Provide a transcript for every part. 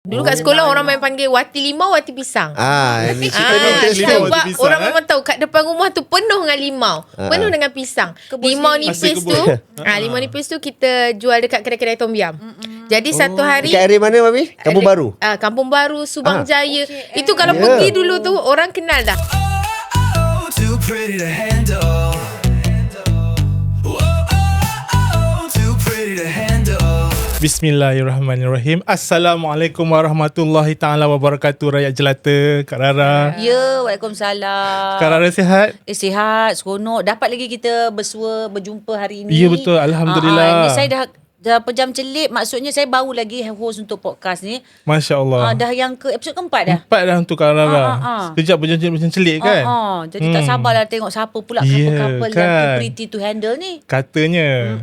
Dulu kat sekolah orang main panggil wati limau, wati pisang. Ini cerita ni interesting. Sebab orang memang tahu kat depan rumah tu penuh dengan limau, penuh dengan pisang. Limau nipis tu, limau nipis tu kita jual dekat kedai-kedai tom yam. Jadi satu hari Dekat area mana, Mami? Kampung Baru? Kampung Baru, Subang Jaya. Itu kalau pergi dulu tu orang kenal dah. Too pretty to handle. Too pretty to handle. Bismillahirrahmanirrahim. Assalamualaikum warahmatullahi taala wabarakatuh. Rakyat jelata, Kak Rara. Ya, Waalaikumsalam. Kak Rara sihat? Sihat, seronok. Dapat lagi kita berjumpa hari ini. Ya, betul. Alhamdulillah. Ini saya dah pejam celik. Maksudnya saya baru lagi host untuk podcast ni. Masya Allah. Dah yang episod keempat dah. 4 dah untuk Kak Rara. Sekejap macam celik kan? Jadi tak sabarlah tengok siapa pula couple-couple yang too pretty to handle ni. Katanya.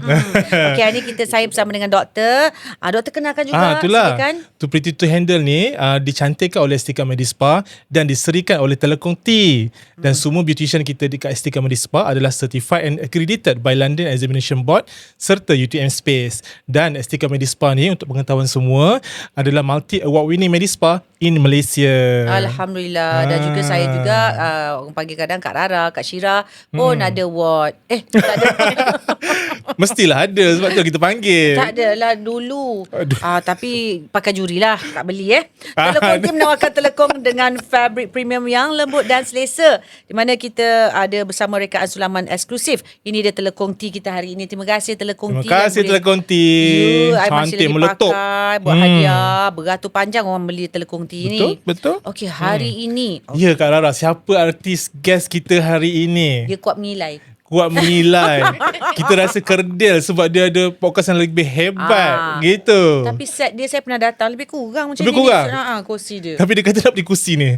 Okay, hari ni saya bersama dengan doktor. Doktor kenalkan juga. Itulah. Silakan. Too Pretty to Handle ni dicantikkan oleh Estika Medispa dan diserikan oleh Telekong T. Dan semua beautician kita dekat Estika Medispa adalah certified and accredited by London Examination Board serta UTM Space. Dan Estika Medispa ni untuk pengetahuan semua adalah multi award winning Medispa in Malaysia. Alhamdulillah. Dan juga saya juga orang panggil kadang Kak Rara, Kak Syira pun ada award. Tak ada. Mestilah ada sebab tu kita panggil. Tak adalah dulu. Tapi pakai juri lah. Tak beli Telekong T menawarkan telekong dengan fabric premium yang lembut dan selesa. Di mana kita ada bersama rekaan sulaman eksklusif. Ini dia Telekong T kita hari ini. Terima kasih Telekong T. Terima kasih Telekong T. I masih lagi meletup. pakai buat hadiah. Beratus panjang orang beli Telekong T ni. Betul. Okey, hari ini. Ya Kak Rara, siapa artis guest kita hari ini? Dia kuat menilai. Kuat menilai. Kita rasa kerdil sebab dia ada podcast yang lebih hebat gitu. Tapi set dia saya pernah datang lebih kurang macam Lebih ni. kurang? Kursi dia. Tapi dia kata nak beli kursi ni.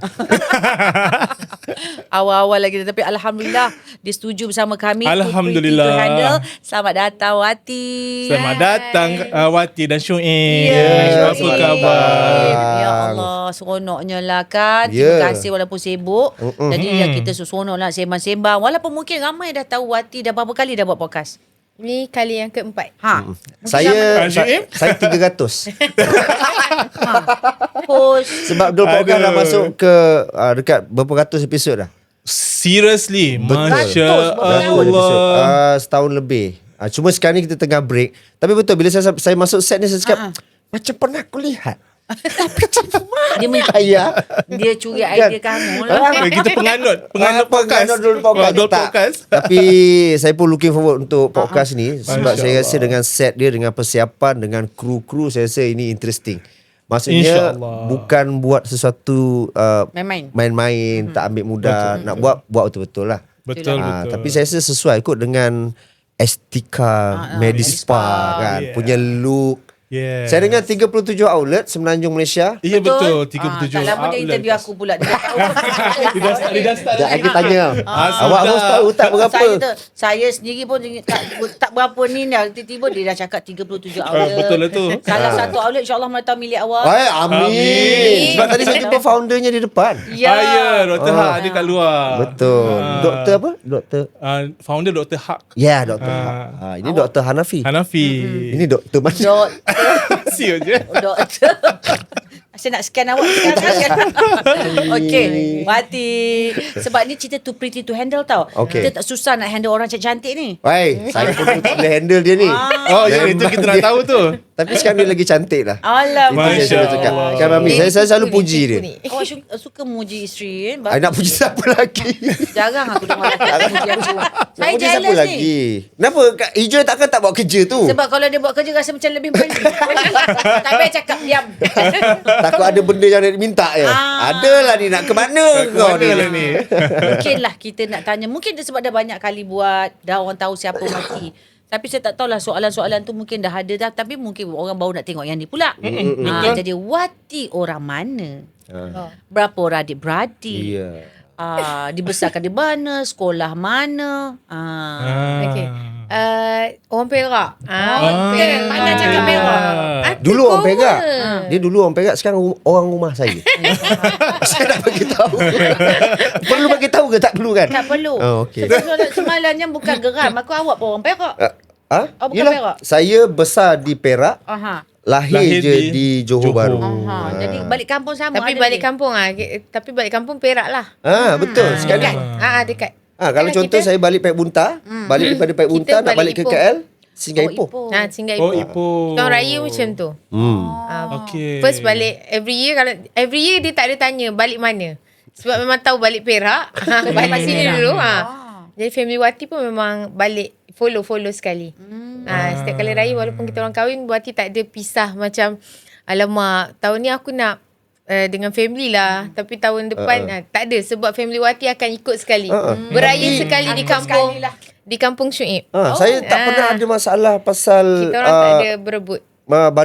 Awal-awal lagi, tapi alhamdulillah dia setuju bersama kami. Alhamdulillah. To handle. Selamat datang Wati. Selamat datang Wati dan Syuib. Ya, Apa khabar? Ya Allah, seronoknya lah kan. Terima kasih walaupun sibuk. Jadi kita seronok lah sembang-sembang. Walaupun mungkin ramai dah tahu Wati dah berapa kali dah buat podcast. Ni kali yang keempat. Saya 300. Host. Sebab Dul Podcast dah masuk ke dekat berapa ratus episod dah. Seriously, Masya Episod. Allah. Setahun lebih. Cuma sekarang ni kita tengah break. Tapi betul bila saya masuk set ni saya cakap macam pernah aku lihat. Dia dia curi idea kamu lah. Kita penganut podcast. Dul Podcast. Tapi saya pun looking forward untuk podcast ni sebab saya rasa dengan set dia, dengan persiapan, dengan kru saya rasa ini interesting. Maksudnya bukan buat sesuatu main-main, tak ambil mudah. Nak buat betul-betul lah. Betul. Tapi saya rasa sesuai kot dengan Estika Medispa kan. Punya look. Yeah. Saya dengar 37 outlet semenanjung Malaysia. Ya betul, 37 tak lama dia interview aku pula. Dia Dia start. Sekejap lagi tanya. Awak host tahu tak berapa? Saya sendiri pun tak berapa ni dah. Tiba-tiba dia dah cakap 37 outlet. Betul lah tu. Salah satu outlet insyaAllah mana tahu milik awak. Amin. Sebab tadi saya jumpa foundernya di depan. Ya, Dr. Haq ada kat luar. Betul. Doktor apa? Doktor. Founder Dr. Haq. Ya, Doktor Haq. Ini Doktor Hanafi. Ini doktor mana? Siut je. Doktor. Saya nak scan awak sekarang. Okey, Wati. Sebab ni cerita too pretty to handle tau. Kita tak susah nak handle orang cantik-cantik ni. Saya pun tak boleh handle dia ni. Oh, ya, itu kita nak tahu tu. Tapi sekarang dia lagi cantik lah. Alamak. Masya Allah. Kan Mami, saya selalu puji dia. Awak suka muji isteri I nak puji siapa lagi? Jarang aku dengar lelaki muji aku. Saya Puji siapa jealous lagi? ni. Kenapa? Kak Ijul takkan tak buat kerja tu? Sebab kalau dia buat kerja rasa macam lebih berani. Tak payah cakap diam. Takut ada benda yang dia minta ya. Adalah ni nak ke mana kau ni? Mungkinlah kita nak tanya. Mungkin dia sebab dah banyak kali buat. Dah orang tahu siapa Wati. Tapi saya tak tahulah soalan-soalan tu mungkin dah ada dah. Tapi mungkin orang baru nak tengok yang ni pula. Jadi Wati orang mana? Berapa orang adik-beradik? Ya. Dibesarkan di mana? Sekolah mana? Okey. Orang Perak. Mana Perak. cakap Perak? Dulu orang Perak. Dia dulu orang Perak, sekarang orang rumah saya. Saya nak bagi tahu. Perlu bagi tahu ke tak perlu kan? Tak perlu. Okey. Semalamnya bukan geram. Aku awak pun orang Perak. Bukan Yelah, Perak. Saya besar di Perak. lahir je di Johor Bahru. Jadi balik kampung sama Tapi ada balik dia. kampung tapi balik kampung Perak lah. Betul. Sekali. Dekat. Kalau Kan contoh kita- saya balik Paik Bunta, balik daripada Paik Bunta nak balik balik ke Ipoh. KL, singgah Ipoh. Singgah Oh, Ipoh. Ipoh. Kita orang raya macam tu. Okay. First balik every year dia tak ada tanya balik mana. Sebab memang tahu balik Perak. Balik sini dulu. Jadi family Wati pun memang balik follow sekali. Setiap kali raya walaupun kita orang kahwin, Wati tak ada pisah macam alamak tahun ni aku nak dengan family lah, tapi tahun depan tak ada, sebab family Wati akan ikut sekali. Beraya sekali di kampung. sekali lah. Di kampung Syuib. Saya tak pernah ada masalah pasal Kita orang tak ada berebut.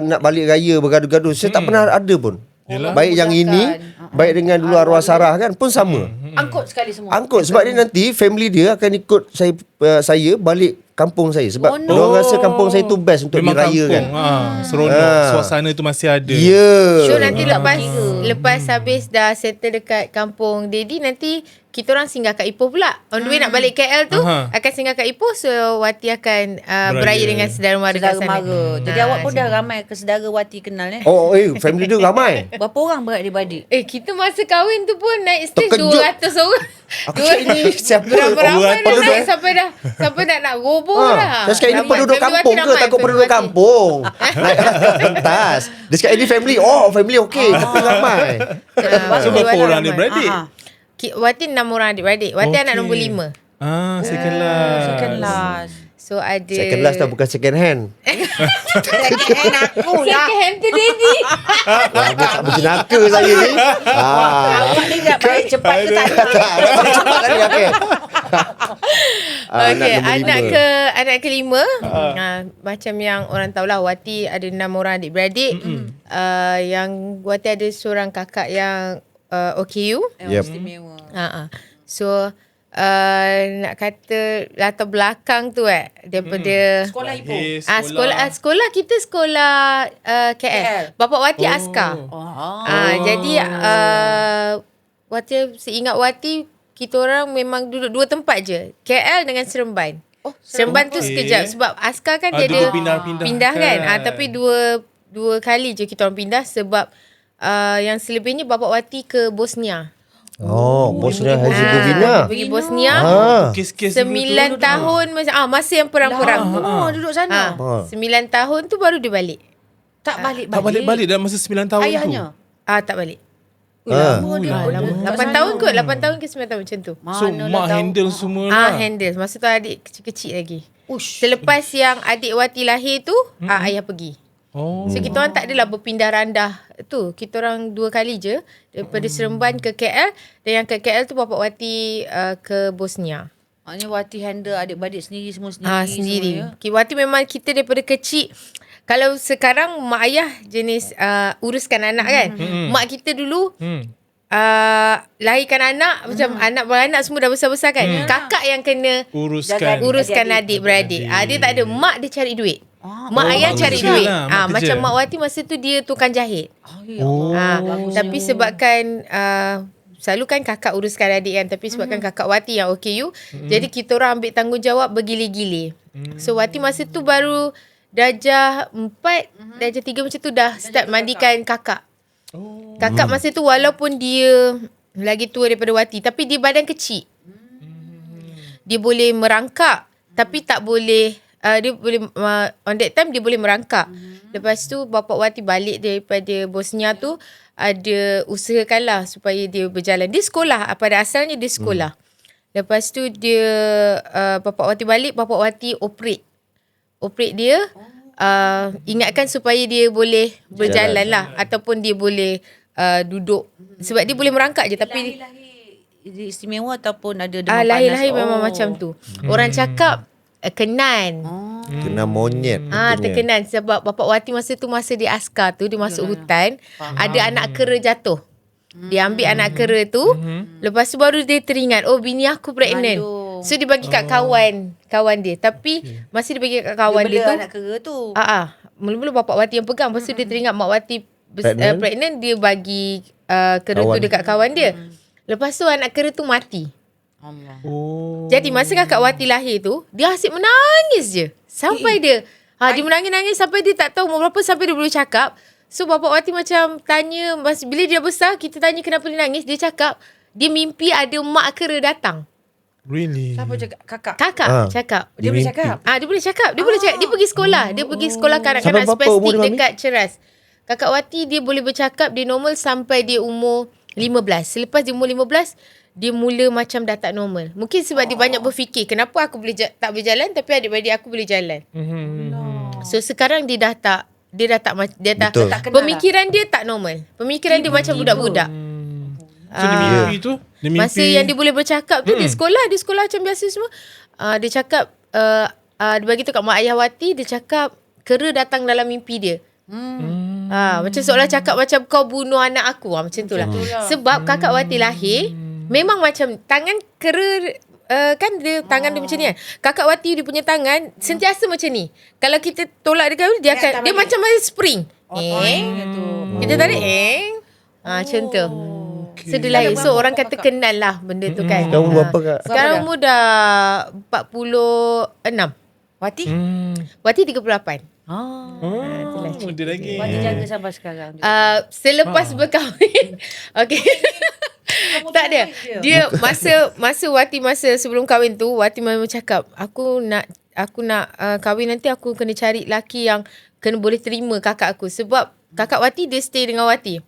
nak balik raya bergaduh-gaduh. Saya tak pernah ada pun. Yelah. Baik yang ini, baik dengan dulu arwah Sarah kan pun sama. Angkut sekali semua. Angkut sebab dia nanti family dia akan ikut saya balik kampung saya sebab diorang rasa kampung saya tu best untuk Memang dirayakan. kampung. Seronok. Suasana tu masih ada. Ya. So nanti lepas habis dah settle dekat kampung Daddy, nanti kita orang singgah kat Ipoh pula. On the way nak balik KL tu akan singgah kat Ipoh. So Wati akan beraya dengan saudara mara kat Saudara sana. mara. Jadi awak pun dah ramai ke saudara Wati kenal Family dia ramai. Berapa orang beradik-beradik? Kita masa kahwin tu pun naik stage Terkejut. 200 orang. Aku cakap ini siapa? Beramai-ramai dah Penduduk, naik sampai nak roboh dah. Saya cakap ini Ramai. penduduk Family kampung Wati ke? ramai, Takut family penduduk Wati. kampung. Naik atas. Dia cakap ini family. Family okey. Tapi ramai. So berapa orang dia beradik? Wati 6 orang adik-beradik. Wati anak nombor 5. Second last. Second last. So ada Second last tau, bukan second hand. Second hand aku lah. Second hand tu Daddy. Tak berjenaka saya ni. Awak ni dah balik cepat ke tak? Cepat tadi okey. Okay, nombor anak kelima. Macam yang orang tahulah, Wati ada 6 orang adik-beradik. Yang Wati ada seorang kakak yang OKU. Yep. Istimewa. So nak kata latar belakang tu daripada Sekolah Ipoh. sekolah kita sekolah KL. Bapak Wati askar. Jadi Wati seingat Wati, kita orang memang duduk 2 tempat je. KL dengan Seremban. Seremban tu sekejap sebab askar kan dia ada duduk pindah-pindah pindah kan. kan. Tapi dua kali je kita orang pindah sebab yang selebihnya Bapak Wati ke Bosnia. Bosnia Herzegovina. Pergi Bosnia. Kes-kes 9 tahun masa yang perang-perang tu. Duduk sana. 9 tahun tu baru dia balik. Tak balik-balik. Tak balik-balik dalam masa 9 tahun Ayahnya. tu. Tak balik. Lama dia. 8 tahun kot. 8 tahun ke 9 tahun macam tu. So mak handle semua lah. Handle. Masa tu adik kecil-kecil lagi. Selepas yang adik Wati lahir tu, ayah pergi. So kita orang tak adalah berpindah randah tu. Kita orang 2 kali je, daripada Seremban ke KL, dan yang ke KL tu Bapak Wati ke Bosnia. Maknanya Wati handle adik-beradik sendiri semua sendiri. Sendiri. Semua, Wati memang kita daripada kecil. Kalau sekarang mak ayah jenis uruskan anak kan. Mak kita dulu lahirkan anak, macam anak beranak semua dah besar-besar kan. Kakak yang kena uruskan adik-beradik. Dia tak ada. Mak dia cari duit. Mak ayah cari kerja duit. lah, mak Macam kerja. Mak Wati masa tu dia tukang jahit. Tapi sebabkan selalu kan kakak uruskan adik kan, tapi sebabkan kakak Wati yang OKU, jadi kita orang ambil tanggungjawab bergile-gile. So Wati masa tu baru darjah 4, darjah 3 macam tu dah start mandikan kakak. Kakak masa tu walaupun dia lagi tua daripada Wati, tapi dia badan kecil. Dia boleh merangkak tapi tak boleh dia boleh on that time dia boleh merangkak. Lepas tu bapak Wati balik daripada Bosnia tu, ada usahakanlah supaya dia berjalan. Dia sekolah, pada asalnya dia sekolah. Lepas tu dia bapak Wati balik, bapak Wati operate dia, ingatkan supaya dia boleh berjalan lah, ataupun dia boleh duduk, sebab dia boleh merangkak je. Tapi Dia istimewa ataupun ada demam panas? lahir-lahir memang macam tu. Orang cakap kenan. Kena monyet. Terkenan sebab bapak Wati masa tu, masa dia askar tu, dia masuk hutan, ada anak kera jatuh. Dia ambil anak kera tu, lepas tu baru dia teringat, bini aku pregnant. So dia bagi kat kawan dia. Tapi masa dia bagi kat kawan dia tu, anak kera tu. mula-mula bapak Wati yang pegang. Lepas tu dia teringat mak Wati pregnant, dia bagi kera tu dekat kawan dia. Lepas tu anak kera tu mati. Jadi masa kakak Wati lahir tu, dia asyik menangis je. Sampai dia Dia menangis-nangis sampai dia tak tahu umur berapa sampai dia boleh cakap. So bapak Wati macam tanya, bila dia besar kita tanya kenapa dia nangis, dia cakap dia mimpi ada mak kera datang. Really? Siapa cakap? Kakak. Kakak cakap. Dia boleh cakap. Dia boleh cakap. Dia boleh cakap. Dia pergi sekolah. Dia pergi sekolah kanak-kanak Sampai berapa umur spastik dia, Mami? dekat Ceras. Kakak Wati dia boleh bercakap, dia normal sampai dia umur 15. Selepas dia umur 15, dia mula macam dah tak normal. Mungkin sebab dia banyak berfikir, kenapa aku boleh tak boleh jalan tapi adik-adik aku boleh jalan. So sekarang dia dah tak Betul. Tak kenal pemikiran dia tak normal. Pemikiran dia macam budak-budak. So dia mimpi tu? Dia mimpi. Masa yang dia boleh bercakap tu, dia sekolah macam biasa semua. Dia cakap, dia bagi tu kat mak ayah Wati, dia cakap kera datang dalam mimpi dia. Macam seolah cakap macam kau bunuh anak aku. Macam tu lah. Sebab kakak Wati lahir, memang macam tangan kera, kan dia tangan dia macam ni kan. Kakak Wati dia punya tangan sentiasa macam ni. Kalau kita tolak dia akan, dia macam spring. Kita tarik macam tu. So dia lahir. So orang kata kenal lah benda tu kan. Sekarang umur berapa Kak? Sekarang umur dah 46. Wati? Wati 38. Dia lagi. Wati jaga sampai sekarang. Selepas berkahwin. Okay. Tak ada. Dia masa Wati sebelum kahwin tu, Wati memang cakap, aku nak kahwin nanti aku kena cari lelaki yang kena boleh terima kakak aku. Sebab kakak Wati dia stay dengan Wati.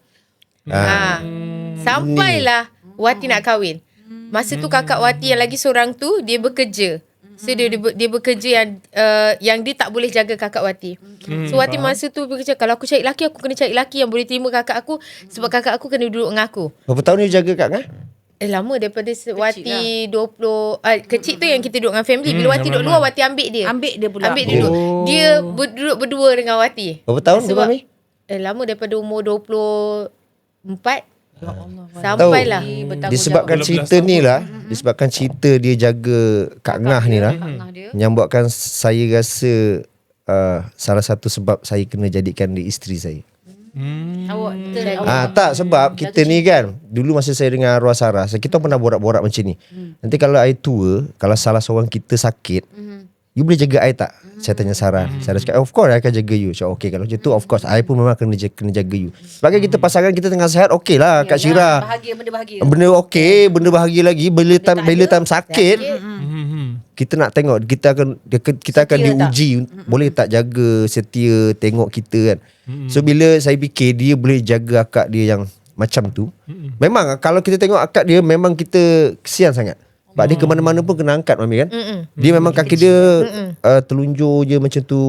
Sampailah Wati nak kahwin. Masa tu kakak Wati yang lagi seorang tu dia bekerja. So dia bekerja yang dia tak boleh jaga kakak Wati. So Wati masa tu bekerja, kalau aku cari lelaki, aku kena cari lelaki yang boleh terima kakak aku. Sebab kakak aku kena duduk dengan aku. Berapa tahun dia jaga Kak Ngah? Lama daripada Wati 20 kecil tu yang kita duduk dengan family. Bila Wati duduk luar, Wati ambil dia. Ambil dia pula. Ambil dia duduk. Dia duduk berdua dengan Wati. Berapa tahun tu Mami? Lama daripada umur 24. Ya Allah. Sampailah. Disebabkan cerita ni lah, disebabkan cerita dia jaga Kak Ngah ni lah, yang buatkan saya rasa salah satu sebab saya kena jadikan dia isteri saya. Tak, sebab kita ni kan, dulu masa saya dengan arwah Sarah, kita pernah borak-borak macam ni. Nanti kalau I tua, kalau salah seorang kita sakit, you boleh jaga I tak? Saya tanya Sarah. Sarah cakap, of course I akan jaga you. Cakap, okay, kalau macam tu of course I pun memang kena jaga you. Sebab kita pasangan kita tengah sihat, okay lah Kak Syirah. Bahagia, benda bahagia. Benda okey, benda bahagia lagi. Bila time sakit, kita nak tengok kita akan diuji boleh tak jaga setia tengok kita kan. So bila saya fikir dia boleh jaga akak dia yang macam tu, memang kalau kita tengok akak dia, memang kita kesian sangat. Sebab dia ke mana-mana pun kena angkat Mami kan. Dia memang kaki dia telunjuk je macam tu.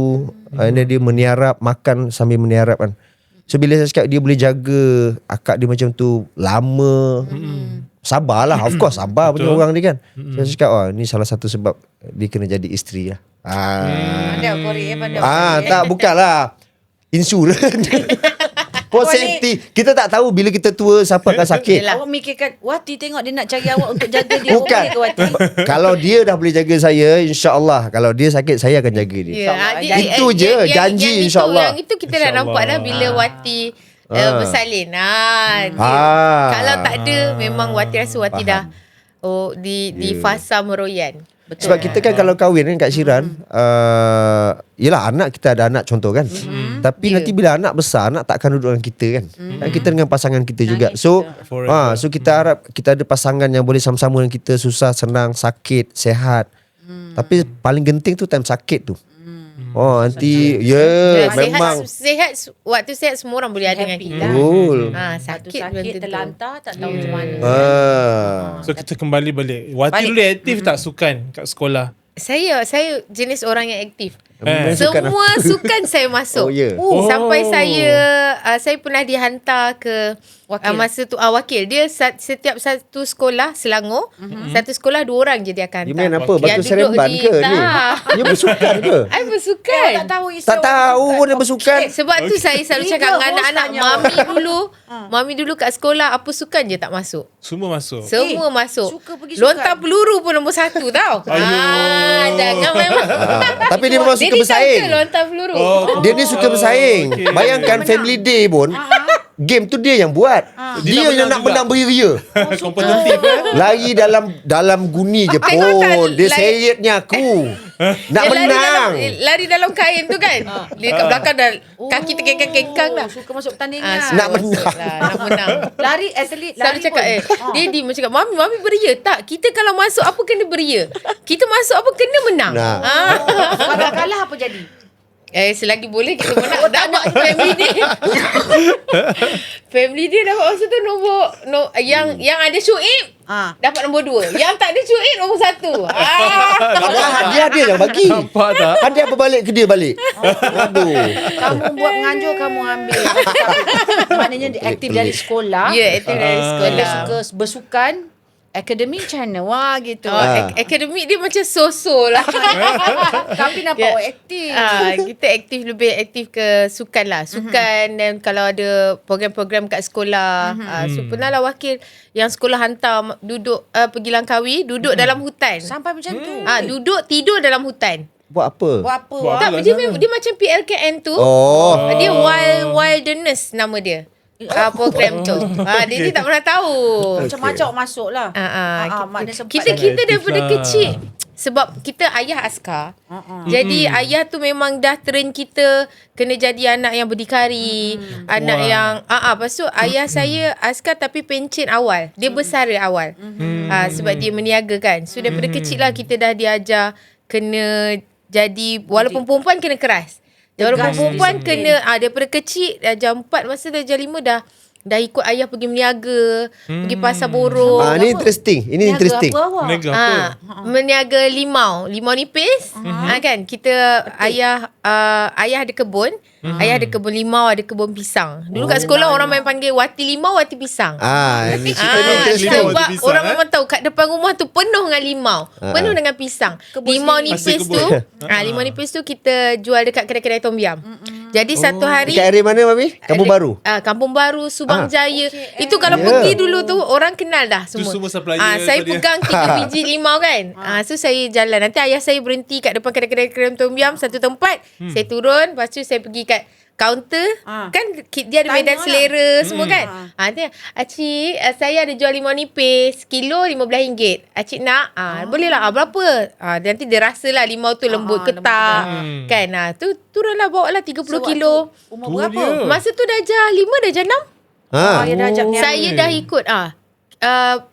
And then dia meniarap, makan sambil meniarap kan. So bila saya cakap dia boleh jaga akak dia macam tu lama, sabarlah. Of course sabar punya orang dia kan. Saya cakap ni salah satu sebab dia kena jadi isteri lah. Pandai korek pandai. Tak, bukanlah insurans. For safety. Kita tak tahu bila kita tua siapa akan sakit. Awak mikirkan Wati tengok dia nak cari awak untuk jaga dia. Bukan. Awak boleh ke Wati? Kalau dia dah boleh jaga saya, insyaAllah. Kalau dia sakit, saya akan jaga dia. Itu je, janji insyaAllah. Yang itu kita dah nampak dah bila Wati bersalin. Kalau tak ada, memang Wati rasa Wati dah di fasa meroyan. Betul. Sebab kita kan kalau kahwin kan Kak Syiran, yelah anak kita ada anak contoh kan. Tapi nanti bila anak besar, anak takkan duduk dengan kita kan. Dan kita dengan pasangan kita juga. So so kita harap kita ada pasangan yang boleh sama-sama dengan kita, susah, senang, sakit, sehat. Tapi paling genting tu time sakit tu. Nanti memang Sehat, waktu sehat semua orang boleh ada dengan kita. betul. Sakit terlantar tak tahu macam mana. So kita kembali balik. Wati dulu aktif tak sukan kat sekolah? Saya jenis orang yang aktif. Sukan Semua sukan saya masuk. Sampai saya pernah dihantar ke masa tu wakil. Dia setiap satu sekolah Selangor, satu sekolah 2 orang je dia akan Dia hantar. main apa? Batu seremban ke ni? Dia bersukan ke? I bersukan. Tak tahu Tak tahu pun dia bersukan. Sebab tu saya selalu cakap dengan anak-anak, Mami dulu kat sekolah apa sukan je tak masuk. Semua masuk. Semua masuk. suka pergi Lontar peluru pun nombor 1 tau. Jangan memang. Tapi dia memang suka Dia bersaing. disangka lontar peluru. Dia ni suka bersaing. Bayangkan family day pun, game tu dia yang buat. Dia yang nak menang beria. Kompetitif Lari dalam guni je pun. Dia seretnya aku. Nak Dia menang. lari dalam kain tu kan. Dia kat belakang dah kaki terkengkang-kengkang dah. Suka masuk pertandingan. Nak menang. Nak menang. Lari atlet Selalu lari cakap Dia macam cakap Mami beria. Tak, kita kalau masuk apa kena beria. Kita masuk apa kena menang. Nah. Kalau kalah apa jadi? Selagi boleh kita menang. Dapat family dia. Family dia dapat masa tu yang ada Syuib dapat nombor 2. Yang tak ada Syuib nombor 1. Padahal hadiah dia yang bagi. Nampak tak? Hadiah apa balik ke dia balik. Aduh. Kamu buat menganjur, kamu ambil. Maknanya dia aktif dari sekolah. Ya, aktif dari sekolah. Dia suka bersukan. Akademik macam mana? Wah gitu. Akademik dia macam so-so lah. Tapi nampak aktif. Kita lebih aktif ke sukan lah. Sukan dan kalau ada program-program kat sekolah. So pernah lah wakil yang sekolah hantar duduk pergi Langkawi, duduk dalam hutan. Sampai macam tu. Duduk tidur dalam hutan. Buat apa? Buat apa? Buat Tak, apa dia, sana? dia macam PLKN tu. Dia Wilderness nama dia. Program tu. Dia tak pernah tahu. Macam-macam masuk lah. Makna sempat Kita daripada kecil sebab kita ayah askar. Jadi ayah tu memang dah train kita kena jadi anak yang berdikari, anak yang lepas tu ayah saya askar tapi pencen awal. Dia bersara awal. Sebab dia meniaga kan. So daripada kecil lah kita dah diajar kena jadi walaupun perempuan kena keras. Walaupun perempuan kena daripada kecil jam 4 masa dah jam 5 dah ikut ayah pergi meniaga, pergi pasar borong. Ini interesting. Ini interesting. Mega apa? Meniaga limau nipis. Kan kita ayah ada kebun. Ayah ada kebun limau, ada kebun pisang. Dulu kat sekolah orang main panggil wati limau, wati pisang. Ini cerita ni interesting. limau, Sebab wati pisang, orang memang tahu kat depan rumah tu penuh dengan limau, penuh dengan pisang. Limau nipis tu, limau nipis tu kita jual dekat kedai-kedai tom yam. Jadi satu hari Dekat area mana, Mami? Kampung Baru? Kampung Baru, Subang Jaya. Itu kalau pergi dulu tu orang kenal dah semua. semua supplier saya tadi. pegang 3 biji limau kan. So saya jalan. Nanti ayah saya berhenti kat depan kedai-kedai tom yam satu tempat. Saya turun, lepas tu saya pergi kat kaunter. Kan dia ada medan selera semua kan. Dia, "Acik, saya ada jual limau nipis, kilo RM15. Acik nak?" Boleh lah. Berapa? Nanti dia rasa lah limau tu lembut ke tak. Kan. Turunlah bawa lah 30 kilo. Umur berapa? dia. Masa tu dah jar 5 dah jar 6. Dia dah ajak niaga. Saya dah ikut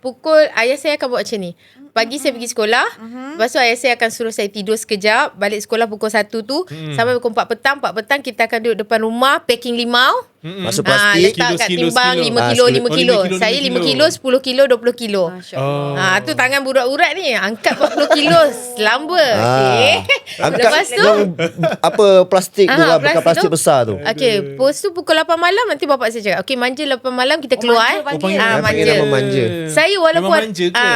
pukul ayah saya akan buat macam ni. Pagi saya pergi sekolah. Lepas tu ayah saya akan suruh saya tidur sekejap. Balik sekolah pukul 1 tu. Sampai pukul 4 petang. 4 petang kita akan duduk depan rumah. Packing limau. Masuk plastik. Letak kat Kilo, timbang kilo. 5 kilo, 5 kilo. 5 kilo, Saya 5 5 kilo, 10 kilo, 20 kilo. Tu tangan budak-budak ni. Angkat 40 kilo. Selamba. Okay. Angkat Lepas tu yang apa plastik tu lah, bukan plastik tu. besar tu. Okay. Lepas tu pukul 8 malam nanti bapak saya cakap, okay, manja 8 malam kita keluar. manja panggil. Panggil Manja. nama manja. Saya walaupun Memang manja ke?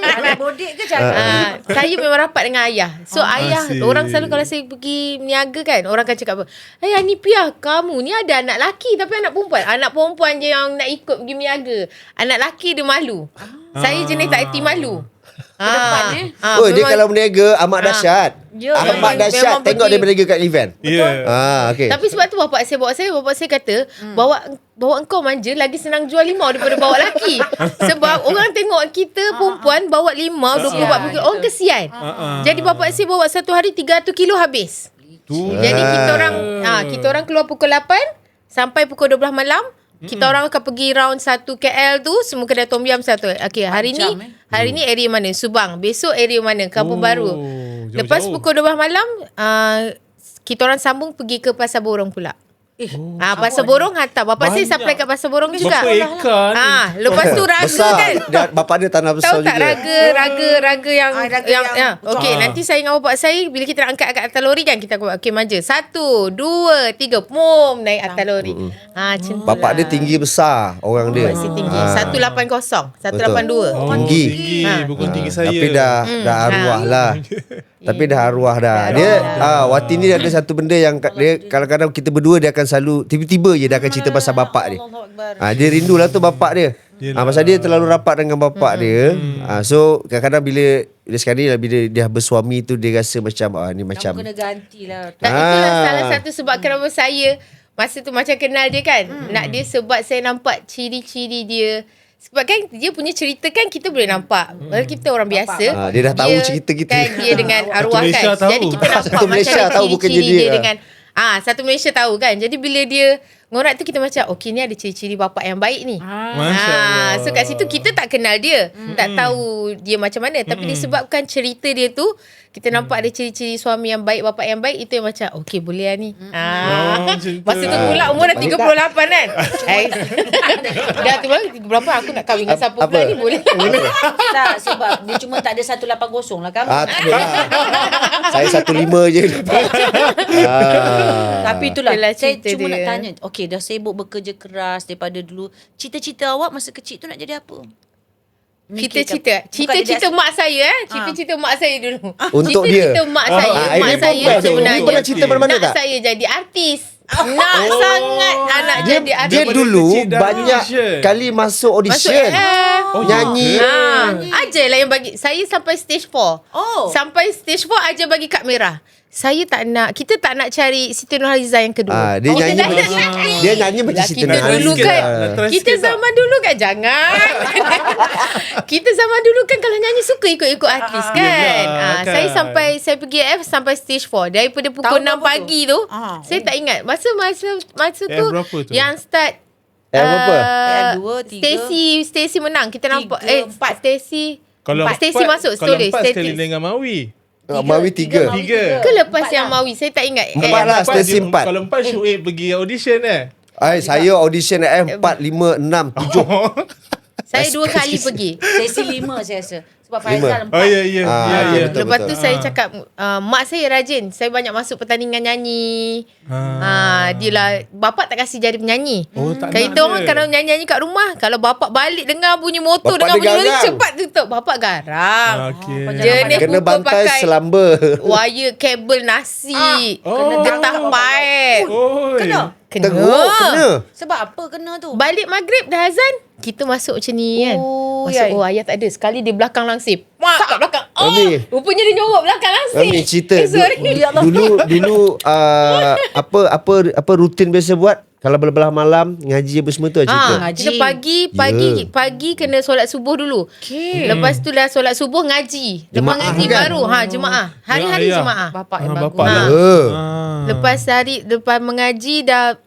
Anak bodek ke cakap? saya memang rapat dengan ayah. So ayah, asyik. orang selalu kalau saya pergi niaga kan, orang akan cakap apa? Hanifiah, kamu ni ada anak laki tapi anak perempuan. Anak perempuan je yang nak ikut pergi niaga. Anak laki dia malu. Saya jenis tak erti malu. Depan, Dia kalau berniaga amat dahsyat. Ya, Amat dahsyat. memang Tengok pergi. dia berniaga kat event. Ya. Okey. Tapi sebab tu bapak saya kata, bawa engkau manja lagi senang jual limau daripada bawa lelaki. Sebab orang tengok kita perempuan bawa limau 24 kilo, orang kesian. Jadi bapak saya bawa satu hari 300 kilo habis. Jadi kita orang keluar pukul 8 sampai pukul 12 malam. Kita orang akan pergi round 1 KL tu, semua kedai tom yam satu. Okey, hari ni area mana? Subang. Besok area mana? Kampung Baru. jauh-jauh. Lepas pukul 12 malam, kita orang sambung pergi ke Pasar Borong pula. Pasar Borong hantar. Bapak saya Banyak. supply kat Pasar Borong juga. Berapa ekar ni? Lepas tu raga Besar. kan. Bapak dia tanah besar Tahu tak juga. raga yang raga yang yang okey, nanti saya dengan bapak saya bila kita nak angkat atas lori kan, kita buat okey manja. 1 2 3 pum naik atas lori. Macam tu. Bapak dia tinggi besar orang dia. Bapak saya tinggi 180, 182. Tinggi. Bukan tinggi saya. Tapi dah arwah lah. Tapi dah arwah dah. Dia Wati ni ada satu benda yang dia kadang-kadang kita berdua dia akan selalu tiba-tiba je dia akan cerita pasal bapak dia. Dia rindulah tu bapak dia. Pasal dia terlalu rapat dengan bapak dia. So kadang-kadang bila sekali bila dia bersuami tu dia rasa macam ni macam Kamu kena gantilah. Tak, itulah salah satu sebab kenapa saya masa tu macam kenal dia kan. Nak dia sebab saya nampak ciri-ciri dia. Sebab kan dia punya cerita kan kita boleh nampak. Kita orang biasa. Dia dah tahu cerita kita. Kan dia dengan arwah Malaysia kan. tahu. Jadi kita nampak Satu Malaysia macam tahu, bukan ciri-ciri dia. dengan satu Malaysia tahu kan. Jadi bila dia ngorak tu kita macam okey ni ada ciri-ciri bapa yang baik ni. Masya Allah. So kat situ kita tak kenal dia, tak tahu dia macam mana, tapi disebabkan cerita dia tu kita nampak ada ciri-ciri suami yang baik, bapa yang baik, itu yang macam okey boleh lah ni. macam tu. Masa tu pula umur dah 38 kan. Dah tu berapa aku nak kahwin dengan siapa pula ni boleh. Tak, sebab dia cuma tak ada 180 lah kamu. Saya 15 je. Tapi itulah Itulah saya cerita cuma dia. nak tanya. Okey, dah sibuk bekerja keras daripada dulu. Cita-cita awak masa kecil tu nak jadi apa? Cita-cita mak saya Cita-cita mak saya dulu. Untuk dia. Cita-cita mak saya. ini Mak saya perempuan tu. sebenarnya Ini pernah cerita mana-mana nak tak? saya jadi artis. Nak sangat anak jadi artis. Dia dulu kecil dah banyak audition. kali masuk audition. Nyanyi. Ajar lah yang bagi. Saya sampai stage 4. Sampai stage 4 ajar bagi kad merah. Saya tak nak. Kita tak nak cari Siti Nurhaliza yang kedua. Dia nyanyi dia nyanyi macam Siti Kita dulu Nurhaliza. kan Try Kita sikit tak? zaman dulu kan Jangan Kita zaman dulu kan kalau nyanyi suka ikut-ikut artis kan. Yelah, kan. Saya pergi AF sampai stage 4. Daripada pukul 6 Tahun berapa pagi tu saya tak ingat. Masa tu berapa tu? yang start berapa? Stacy menang. Kita nampak 4. Stacy Kalau Stacy masuk kalau tulis 4 Stacy. sekali dengan Mawi. Mawi 3. Ke lepas yang Mawi saya tak ingat. 4 lah, Stacy 4. Kalau 4 Syuib pergi audition Saya audition F 4, 5, 6, 7. Saya 2 kali pergi. Sesi 5 saya rasa. Sebab Faizal 4. Oh ya. betul. Lepas tu saya cakap mak saya rajin. Saya banyak masuk pertandingan nyanyi. Dia lah bapak tak kasi jadi penyanyi. Tak Kita nak orang dia. kalau nyanyi-nyanyi kat rumah, kalau bapak balik dengar bunyi motor, Bapak dengar dia bunyi garang. cepat tutup. Bapak garang. Okey. Jenis Kena pukul bantai pakai selamba. wire kabel nasi. Kena Oh. getah paip. Oi. Kena. Kena. Sebab apa kena tu? Balik maghrib dah azan, kita masuk macam ni kan. Masuk, ayah tak ada. Sekali dia belakang langsir. Mak kat belakang. Mami. Rupanya dia nyorok belakang langsir. Mami cerita sorry. dulu apa rutin biasa buat kalau belah-belah malam ngaji apa semua tu cerita. Kita Ngaji. pagi kena solat subuh dulu. Lepas tu dah solat subuh ngaji. Lepas Jemaah ngaji kan? baru jemaah. Hari-hari Ya, ya. jemaah. Bapak yang bapak bagus. lah. Lepas mengaji dah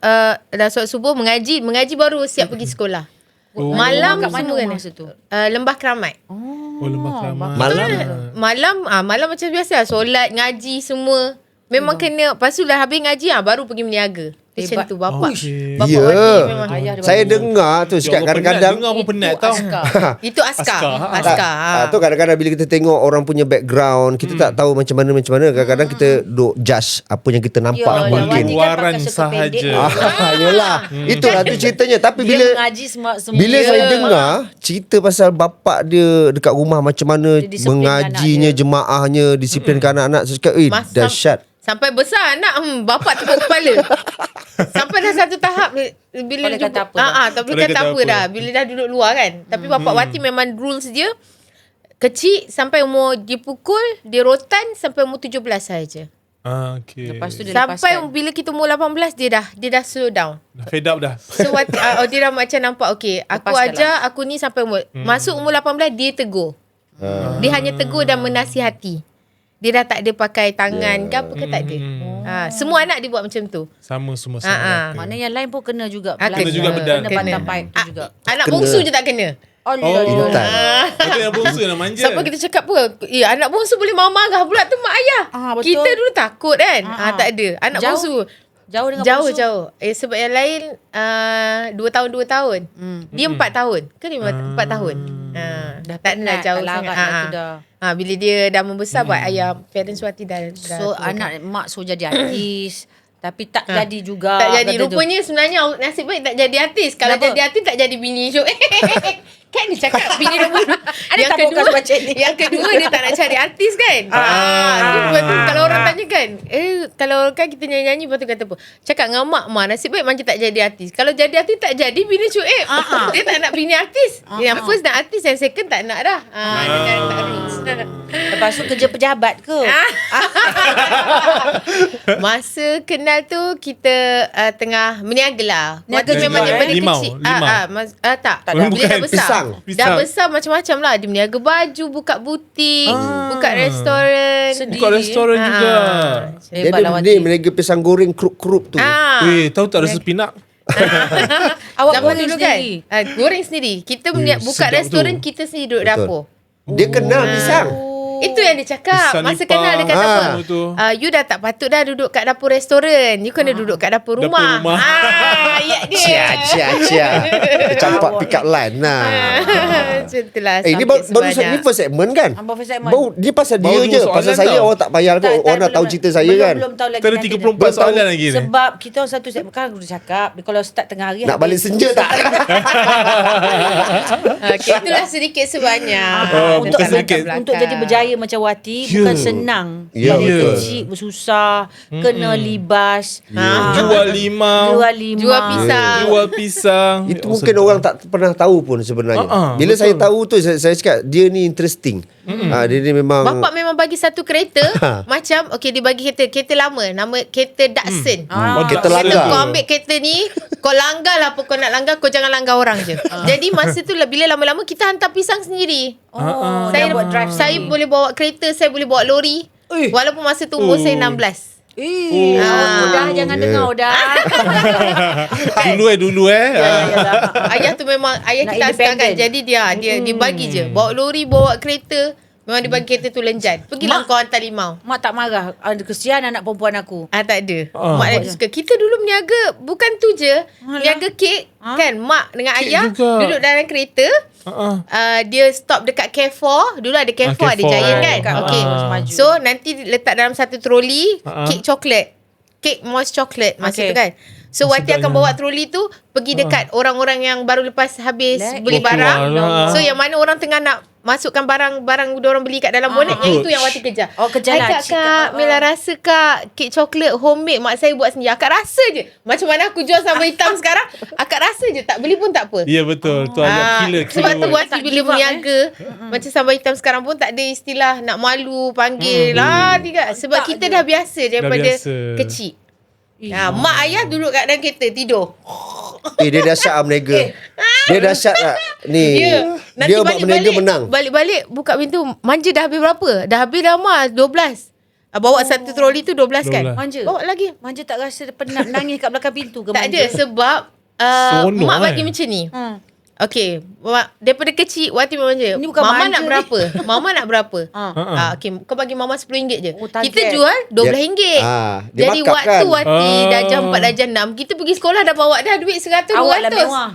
solat subuh mengaji baru siap pergi sekolah. Malam Kat mana semua kan. masa tu? Lembah Keramat. Oh lembah keramat. Malam Malam macam biasa solat ngaji semua. Memang kena. Lepas tu dah habis ngaji baru pergi meniaga. Macam Hebat. tu bapak. Okey. Bapak Ya. Wati memang. Ayah dia Saya bagus. dengar tu cakap kadang-kadang Dengar pun penat tau. Itu askar. tak, tu kadang-kadang bila kita tengok orang punya background, kita tak tahu macam mana. Kadang-kadang kita duk judge apa yang kita nampak Yalah, mungkin. Wati kan Luaran pakai suka sahaja. pendek. Yelah. Itulah tu ceritanya. Tapi Dia bila mengaji semua. bila saya dengar cerita pasal bapak dia dekat rumah macam mana Dia disiplinkan mengajinya, anak dia. jemaahnya, disiplinkan anak-anak, saya cakap, dahsyat. Sampai besar anak bapak tepuk kepala. Sampai dah satu tahap bila Boleh kata apa dah? tak boleh Boleh kata kata apa apa. dah bila dah duduk luar kan. Tapi bapak Wati memang rules dia kecil sampai umur dia pukul, dia rotan sampai umur 17 saja. Okey. Lepas tu dia Sampai lepaskan. bila kita umur 18 dia dah slow down. Dah fed up dah. So Wati, dia dah macam nampak okey, aku Lepaskan ajar aku ni sampai umur masuk umur 18 dia tegur. Dia hanya tegur dan menasihati. Dia dah tak ada pakai tangan ke apa ke tak ada. Semua anak dia buat macam tu. Sama semua Mana yang lain pun kena juga. Kena belajar. juga bedan. Kena bantam pipe tu juga. Anak Kena. bongsu je tak kena. Intan. Itu yang bongsu yang manja. Sampai kita cakap apa? Anak bongsu boleh marah-marah pula tu mak ayah. Betul. Kita dulu takut kan. Tak ada. Anak Jauh? bongsu. Jauh dengan bongsu? Jauh. Sebab yang lain 2 tahun. Dia 4 tahun. Ke 4 tahun. Dah tak nak penat, jauh tak sangat. larat dah tu dah. Bila dia dah membesar buat ayah parents Wati dah So tua kan. anak mak suruh jadi artis. Tapi tak jadi juga. Tak jadi. kata tu. Rupanya sebenarnya nasib baik tak jadi artis. Kalau Kenapa? jadi artis tak jadi bini show. Kan dia cakap bini dia pun. Ada tak podcast macam ni? Yang kedua dia tak nak cari artis kan. Lepas tu kalau orang tanya kan, kalau kan kita nyanyi-nyanyi lepas tu kata apa? Cakap dengan mak nasib baik manja tak jadi artis. Kalau jadi artis tak jadi bini show. Dia tak nak bini artis. Yang first nak artis, yang second tak nak dah. Dia tak roots. Lepas tu kerja pejabat ke? Masa kenal tu kita tengah berniaga lah. Niaga Waktu memang juga, daripada Limau, kecil. limau. Tak. ada. Bila dah Bukan. besar. Pisang. Dah besar macam-macam lah. Dia berniaga baju, buka butik, buka restoran. Sedih. Buka restoran juga. Dia Hebat lah ada Wati. ni meniaga pisang goreng kerup-kerup tu. Tahu tak rasa pinak? Awak Zaman goreng dulu sendiri? kan goreng sendiri. Kita buka sedap restoran, tu. kita sendiri duduk Betul. dapur. Dia kenal pisang. Itu yang dia cakap. Pisang Masa nipah. kenal dia kata apa? Betul. You dah tak patut dah duduk kat dapur restoran. You kena duduk kat dapur Dapur rumah. rumah. Ayat dia. Cia. Campak pick up line. Nah. Macam itulah. Ni baru ni first segment kan? Abang first segment. Baru dia pasal Baru dia je. dua Pasal soalan saya tau. orang tak payah kot. Orang nak tahu cerita saya kan. Belum tahu lagi. Kita ada nanti 34 soalan lagi ni. Sebab kita orang satu segmen kan aku dah cakap kalau start tengah hari Nak balik senja tak? Okay, itulah sedikit sebanyak. untuk bukan sedikit. untuk jadi berjaya macam Wati Ya. bukan senang. Ya, Dari betul. kecil bersusah, kena libas, Jual limau. jual lima, Jual pisang. Jual pisang. Itu mungkin orang tak pernah tahu pun sebenarnya. Bila betul. saya tahu tu saya cakap dia ni interesting. Dia ni memang Bapak memang bagi satu kereta macam okay, dia bagi kereta lama, nama kereta Datsun. kereta Kata langgar. kau ambil kereta ni, kau langgar lah apa kau nak langgar, kau jangan langgar orang je. Jadi masa tu lah, bila lama-lama kita hantar pisang sendiri. saya buat drive. Saya boleh bawa kereta, saya boleh bawa lori. Walaupun masa tu umur saya 16. Dah jangan dengar dah. Dulu Ayah tu memang ayah Nak kita asalkan. independent. Jadi dia bagi je. Bawa lori, bawa kereta. Memang dia bagi kereta tu lenjan. Pergilah kau hantar limau. Mak tak marah. Kesian anak perempuan aku. Tak ada. Mak lagi suka. Kita dulu berniaga bukan tu je. Berniaga kek kan. Mak dengan Kek ayah juga. duduk dalam kereta. Dia stop dekat Carrefour. Dulu ada Carrefour, ada Carrefour. Giant kan. Okay. Maju. So nanti letak dalam satu troli kek coklat. Kek moist chocolate masa Okay. tu kan. So Wati akan sedapnya. bawa troli tu pergi dekat orang-orang yang baru lepas habis beli Oh, barang. keluar. So yang mana orang tengah nak masukkan barang diorang beli kat dalam bonet, yang itu yang Wati kejar. Oh, kejar lah. Kak, Mela rasa kak kek coklat homemade mak saya buat sendiri. Akak rasa je. Macam mana aku jual sambal hitam sekarang, akak rasa je, tak beli pun tak apa. Ya betul. Tu agak killer. Sebab tu word. Wati Tak bila give up, berniaga macam sambal hitam sekarang pun tak ada istilah nak malu panggil tidak. Sebab kita dah biasa daripada biasa. kecil. Mak ayah duduk kat dalam kereta tidur. dia dahsyat berniaga. Dia dahsyat lah. Ni. Nanti Dia buat berniaga menang. Balik-balik buka pintu, manja dah habis berapa? Dah habis dah mah 12. Bawa satu troli tu 12 kan. 12. Manja. Bawa lagi. Manja tak rasa penat nangis kat belakang pintu ke Tak manja? ada sebab Seronok, mak bagi macam ni. Okay, daripada kecil Wati memang je. Ini bukan Mama manja nak ni. berapa? Mama nak berapa? Okay, kau bagi mama RM10 je. Oh, target. Kita jual RM12. Dia Jadi markup waktu kan? Wati dah jam 4 dah jam 6, kita pergi sekolah dah bawa dah duit 100 Awak lah 200. mewah.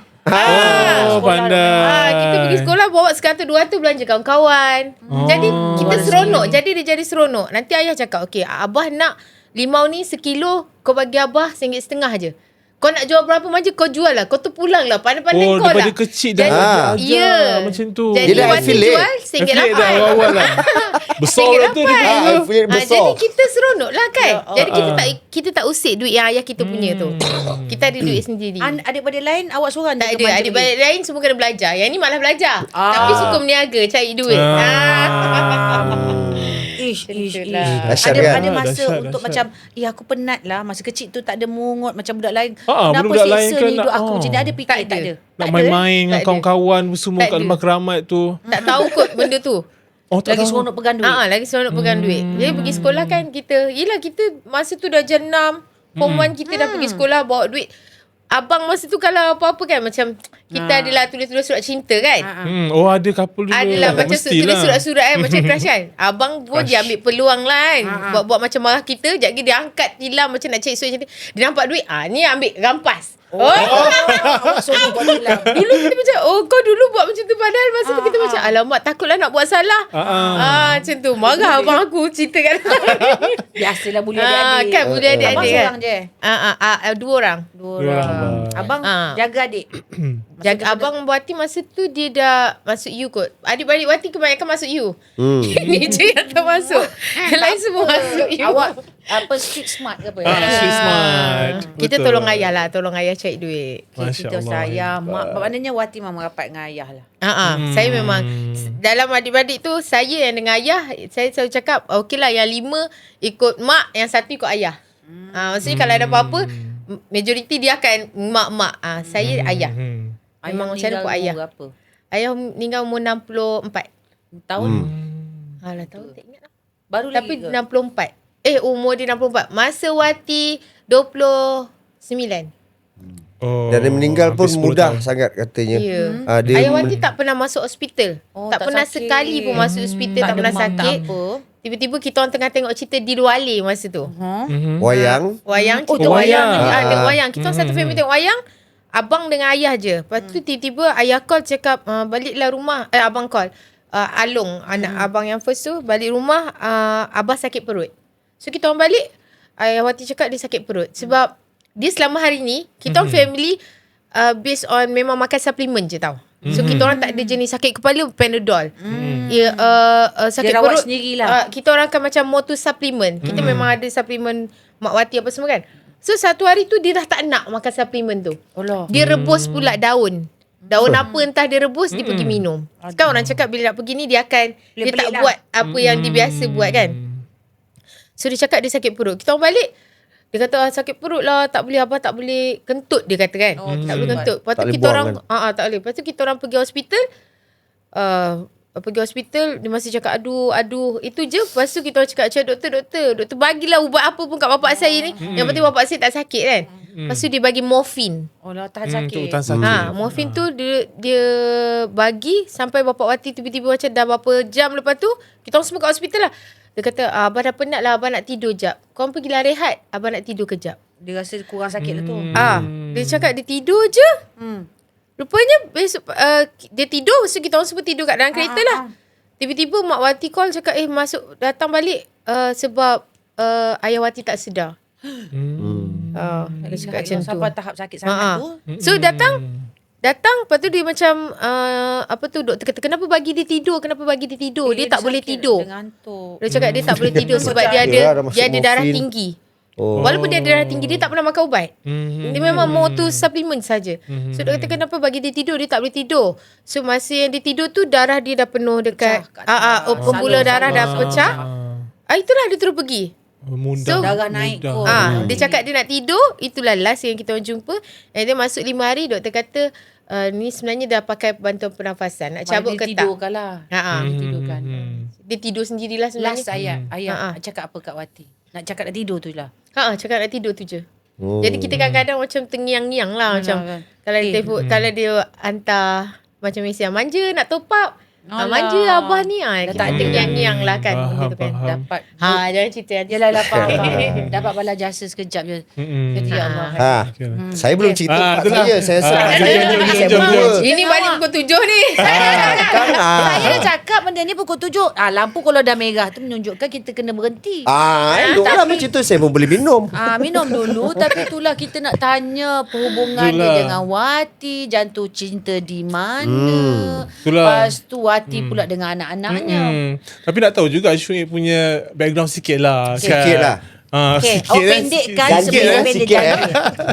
Pandai. Kita pergi sekolah bawa 100 200 belanja kawan-kawan. Jadi kita seronok. Jadi dia jadi seronok. Nanti ayah cakap, okey, abah nak limau ni sekilo, kau bagi abah RM1.50 je. Kau nak jual berapa manja kau jual lah. Kau tu pulang lah. Pandai-pandai kau lah. daripada kecil dah ajar Ya. macam tu. Jadi Dia dah Wati affiliate. jual Affiliate dah RM1.8. awal lah. Besar lah tu dia. Affiliate besar. Jadi kita seronok lah kan. Jadi kita tak usik duit yang ayah kita punya tu. Kita ada duit sendiri. Adik-beradik lain awak seorang Tak je ke ada. manja Adik-beradik lain semua kena belajar. Yang ni malah belajar. Tapi suka berniaga, cari duit. Itulah. Dahsyat Ada kan? masa Dahsyat, untuk dahsyat. macam aku penat lah masa kecil tu tak ada mungut macam budak lain. budak Kenapa lain seksa kan ni hidup nak- aku macam ni? Ada fikir Tak tak ada. ada. Nak main-main dengan Tak ada. kawan-kawan semua Tak kat ada. Lembah Keramat tu. Tak tahu kot benda tu. Oh, tak Lagi tahu. seronok pegang duit. Lagi seronok pegang duit. Jadi pergi sekolah kan kita. Yelah kita masa tu dah jam 6. Form 1 kita dah pergi sekolah bawa duit. Abang masa tu kalau apa-apa kan macam kita adalah tulis-tulis surat cinta kan. Oh, ada couple dulu. Adalah macam Mestilah. tulis surat-surat kan macam crush kan. Abang pun dia ambil peluang lah kan. Buat macam marah kita. Sekejap lagi dia angkat tilam macam nak cari surat cinta. Dia nampak duit. Ni ambil rampas. Sorry buat hilang. Dulu kita macam kau dulu buat macam tu. Padahal masa tu kita macam alamak takutlah nak buat salah. Macam tu. Marah abang aku cerita kan. Biasalah bully adik-adik. Kan bully adik-adik Abang kan. seorang je. Dua orang. Dua orang. Abang Ah. jaga adik. Jaga abang Wati masa tu dia dah masuk U kot. Adik-beradik Wati kebanyakan masuk U. Ni je yang tak masuk. Yang lain semua masuk U. Awak apa street smart ke apa? Street smart. Kita Betul. tolong ayah lah. Tolong ayah cari duit. Masya Kita Allah. sayang mak. Maknanya Wati memang rapat dengan ayah lah. Saya memang dalam adik-beradik tu saya yang dengan ayah, saya selalu cakap okeylah yang 5 ikut mak, yang 1 ikut ayah. Maksudnya kalau ada apa-apa majoriti dia akan mak-mak. Saya ayah. Memang macam mana ikut ayah. Berapa? Ayah meninggal umur 64. Tahun? Alah tahu tak ingat lah. Baru Tapi lagi ke? 64. Umur dia 64. Masa Wati 29. Oh, Dan dia meninggal pun habis 10 mudah tahun. sangat katanya. Ya. Dia Ayah Wati tak pernah masuk hospital. Oh, tak tak pernah sakit. sekali pun masuk hospital. Tak pernah demam, sakit. Tak apa. Tiba-tiba kita orang tengah tengok cerita di Luale masa tu. wayang. Wayang, Oh, cerita tengok wayang. wayang. Tengok wayang. Kita orang satu family tengok wayang. Abang dengan ayah je. Lepas tu tiba-tiba ayah call cakap baliklah rumah. Abang call. Along, anak abang yang first tu, balik rumah, abah sakit perut. So kita orang balik, ayah Wati cakap dia sakit perut. Sebab dia selama hari ni, kita orang family based on memang makan suplemen je tau. So kita orang tak ada jenis sakit kepala Panadol. Ya, sakit Dia rawat perut sendirilah. kita orang akan macam more to suplemen. Kita memang ada suplemen Mak Wati apa semua kan. So satu hari tu dia dah tak nak makan suplemen tu. Allah. Dia rebus pula daun. Daun apa entah dia rebus, dia pergi minum. Kan orang cakap bila nak pergi ni dia akan dia tak Pelik-pelik lah. buat apa yang dia biasa buat kan. So dia cakap dia sakit perut. Kita orang balik, dia kata sakit perut lah, tak boleh apa, tak boleh kentut dia kata kan. Tak boleh kentut. Lepas tu Tak boleh kita buang orang kan? tak boleh. Lepas tu kita orang pergi hospital. Pergi hospital, dia masih cakap aduh itu je. Lepas tu kita orang cakap doktor bagilah ubat apa pun kat bapak saya ni. Yang penting bapak saya tak sakit kan. Lepas tu dia bagi morfin. Oh lah, tahan Untuk sakit. tahan sakit. Morfin tu dia bagi sampai bapak Wati tiba-tiba macam dah berapa jam lepas tu kita orang semua kat hospital lah. Dia kata abang dah penat lah, abang nak tidur jap. Korang pergilah rehat, abang nak tidur kejap. Dia rasa kurang sakit lah tu. Dia cakap dia tidur je. Rupanya besok dia tidur, so kita orang semua tidur kat dalam kereta lah. Tiba-tiba Mak Wati call cakap datang balik sebab ayah Wati tak sedar. Dia cakap macam tu. Sampai tahap sakit sangat tu. So datang lepas tu dia macam doktor kata kenapa bagi dia tidur, dia tak boleh tidur. Dia ngantuk. Dia cakap dia tak boleh tidur sebab dia Yalah, dah masuk ada darah morfin. tinggi. Oh. Walaupun dia ada darah tinggi, dia tak pernah makan ubat. Dia memang mau tu suplemen saja. So dia kata kenapa bagi dia tidur, dia tak boleh tidur. So masa yang dia tidur tu darah dia dah penuh dekat pembuluh darah dah pecah. Itulah dia terus pergi. Mudah. So, Darah naik pun. Dia cakap dia nak tidur. Itulah last yang kita orang jumpa. Dia masuk 5 hari. Doktor kata ni sebenarnya dah pakai bantuan pernafasan. Nak cabut ke tak? Tidurkan lah. Tidurkan. Dia tidur sendirilah sebenarnya. Last ayah cakap apa kat Wati? Nak cakap nak tidur tu lah. Cakap nak tidur tu je. Oh. Jadi kita kadang-kadang macam tengiang-ngiang lah. Macam kan. kalau dia telefon, kalau dia hantar macam mesej manja nak top up. Manja abah ni. Kita tak ada. tengiang-ngiang lah kan. Faham, Gitu kan. faham. Dapat. Jangan cerita nanti. Yelah faham. Dapat balas jasa sekejap je. Jadi ya Allah. Saya belum cerita part itulah. saya. Saya rasa Jom. Ini balik pukul 7 ni. Saya dah cakap benda ni pukul 7. Lampu kalau dah merah tu menunjukkan kita kena berhenti. elok lah macam tu. Saya pun boleh minum. Minum dulu. Tapi itulah kita nak tanya perhubungan dia Itulah. dengan Wati. Jatuh cinta di mana. Itulah. Lepas tu Wati pula dengan anak-anaknya. Tapi nak tahu juga Syuib punya background sikit lah. Sikit lah. Okay. Sikit pendekkan Janji, sebelum pendek sikit, janji.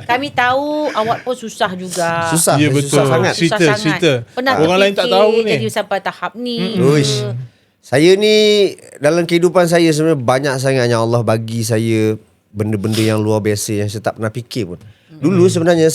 Kami tahu awak pun susah juga. Susah. Ya betul. Susah sangat. Cerita, Susah sangat. cerita. Pernah Orang lain tak terfikir tahu ni. jadi sampai tahap ni. Uish. Saya ni dalam kehidupan saya sebenarnya banyak sangat yang Allah bagi saya benda-benda yang luar biasa yang saya tak pernah fikir pun. Dulu sebenarnya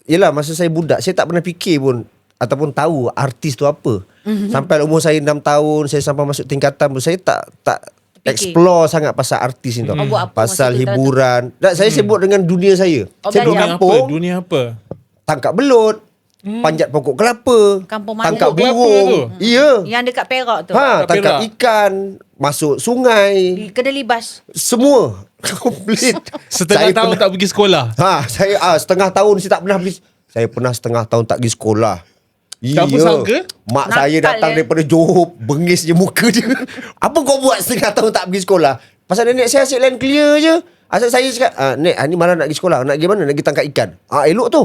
yelah masa saya budak saya tak pernah fikir pun ataupun tahu artis tu apa. Sampai umur saya 6 tahun, saya sampai masuk tingkatan pun saya tak explore sangat pasal artis ni tau. Buat apa Pasal masa tu, hiburan. Tak, saya sibuk dengan dunia saya. Saya duduk belajar. kampung, Dunia apa? tangkap belut, panjat pokok kelapa, Kampung mana? tangkap Pokok kelapa burung. tu? Ya. Yang dekat Perak tu. Tangkap Perak. ikan, masuk sungai, Kena libas. semua komplit. Setengah Saya tahun pernah- tak pergi sekolah. saya setengah tahun saya tak pernah pergi. Saya pernah setengah tahun tak pergi sekolah. Tak apa sangka? Mak Nakal saya datang daripada Johor, bengis je muka dia. Apa kau buat setengah tahun tak pergi sekolah? Pasal nenek saya asyik lain clear je. Asal saya cakap, Nek, ni malam nak pergi sekolah. Nak pergi mana? Nak pergi tangkap ikan. Elok tu.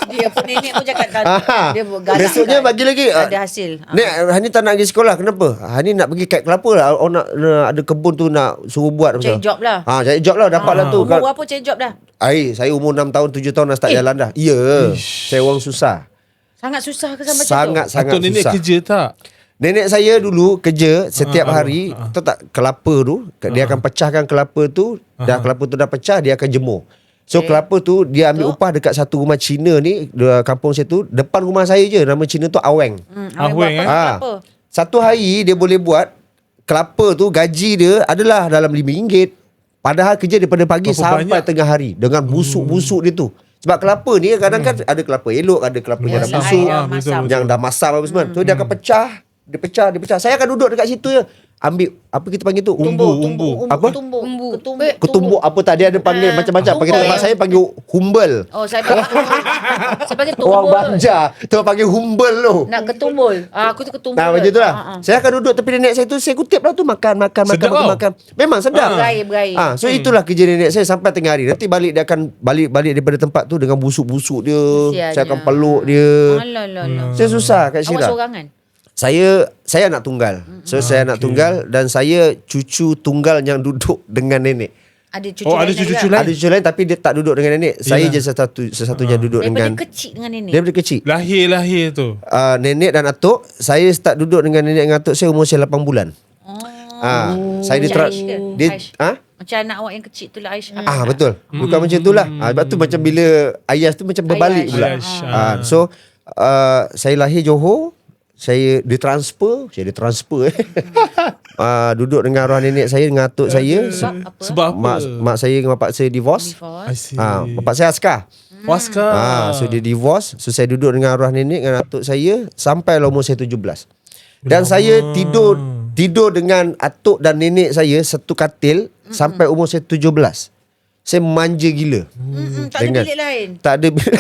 Dia pun nenek pun cakap tak. Ah, Dia galak. besoknya bagi lagi. Ada hasil. Nek, Hani tak nak pergi sekolah. Kenapa? Hani nak pergi kat kelapa lah. Nak ada kebun tu nak suruh buat. Cari job lah. Cari job lah. Dapat lah tu. Umur berapa cari job dah? Saya umur 6 tahun 7 tahun dah start jalan dah. Ya. Saya orang susah. Sangat susah ke sama macam tu? Sangat Atau nenek susah. kerja tak? Nenek saya dulu kerja setiap hari. Tahu tak kelapa tu dia akan pecahkan kelapa tu. Dah kelapa tu dah pecah, dia akan jemur. So kelapa tu dia ambil upah dekat satu rumah Cina ni, kampung saya tu, depan rumah saya je. Nama Cina tu Aweng. Aweng Ah. Satu hari dia boleh buat kelapa tu, gaji dia adalah dalam RM5. Padahal kerja daripada pagi Berapa sampai banyak? tengah hari dengan busuk-busuk dia tu. Sebab kelapa ni kadang kan ada kelapa elok, ada kelapa yang dah Biasa busuk, air betul, yang dah masam apa semua. So dia akan pecah, dia pecah. Saya akan duduk dekat situ je. Ambil apa kita panggil tu? Umbu. Apa? Ketumbuk apa tak, dia ada panggil macam-macam. Panggil tumbuk. tempat saya panggil humbel. Oh, saya panggil tumbul. Saya panggil Orang tumbul. Banjar tu panggil humbel tu. Nak ketumbul. Aku tu ketumbul. Nah, macam tu lah. Saya akan duduk tepi nenek saya tu, saya kutip lah tu, makan. Sedap tau. Memang sedap. Berair. So itulah kerja nenek saya sampai tengah hari. Nanti balik dia akan balik daripada tempat tu dengan busuk-busuk dia. Kesiannya. Saya akan peluk dia. Alah. Saya susah kat Awak Syirah. seorangan? Saya anak tunggal. So saya anak tunggal dan saya cucu tunggal yang duduk dengan nenek. Ada cucu Oh, lain ada lagi cucu tak? lain? Ada cucu lain tapi dia tak duduk dengan nenek. Saya je sesatunya duduk Daripada dengan kecil dengan nenek. daripada kecil. Lahir tu. Nenek dan atuk. Saya start duduk dengan nenek dan atuk saya umur saya 8 bulan. Saya Macam Aish ke? dia Aish. Macam anak awak yang kecil tu lah Aisyah. betul. Bukan macam tu lah. Sebab tu macam bila Ayas tu macam berbalik Ayas. pula. Ayas. So saya lahir Johor. Saya ditransfer. Duduk dengan arwah nenek saya dengan atuk saya. Sebab apa? Sebab apa? Mak saya dengan bapak saya divorce. I see. Bapak saya askar. Waskar. So dia divorce. So saya duduk dengan arwah nenek dengan atuk saya sampai umur saya 17. Dan saya tidur dengan atuk dan nenek saya satu katil sampai umur saya 17. Saya manja gila. Tak ada bilik lain. Tak ada bilik.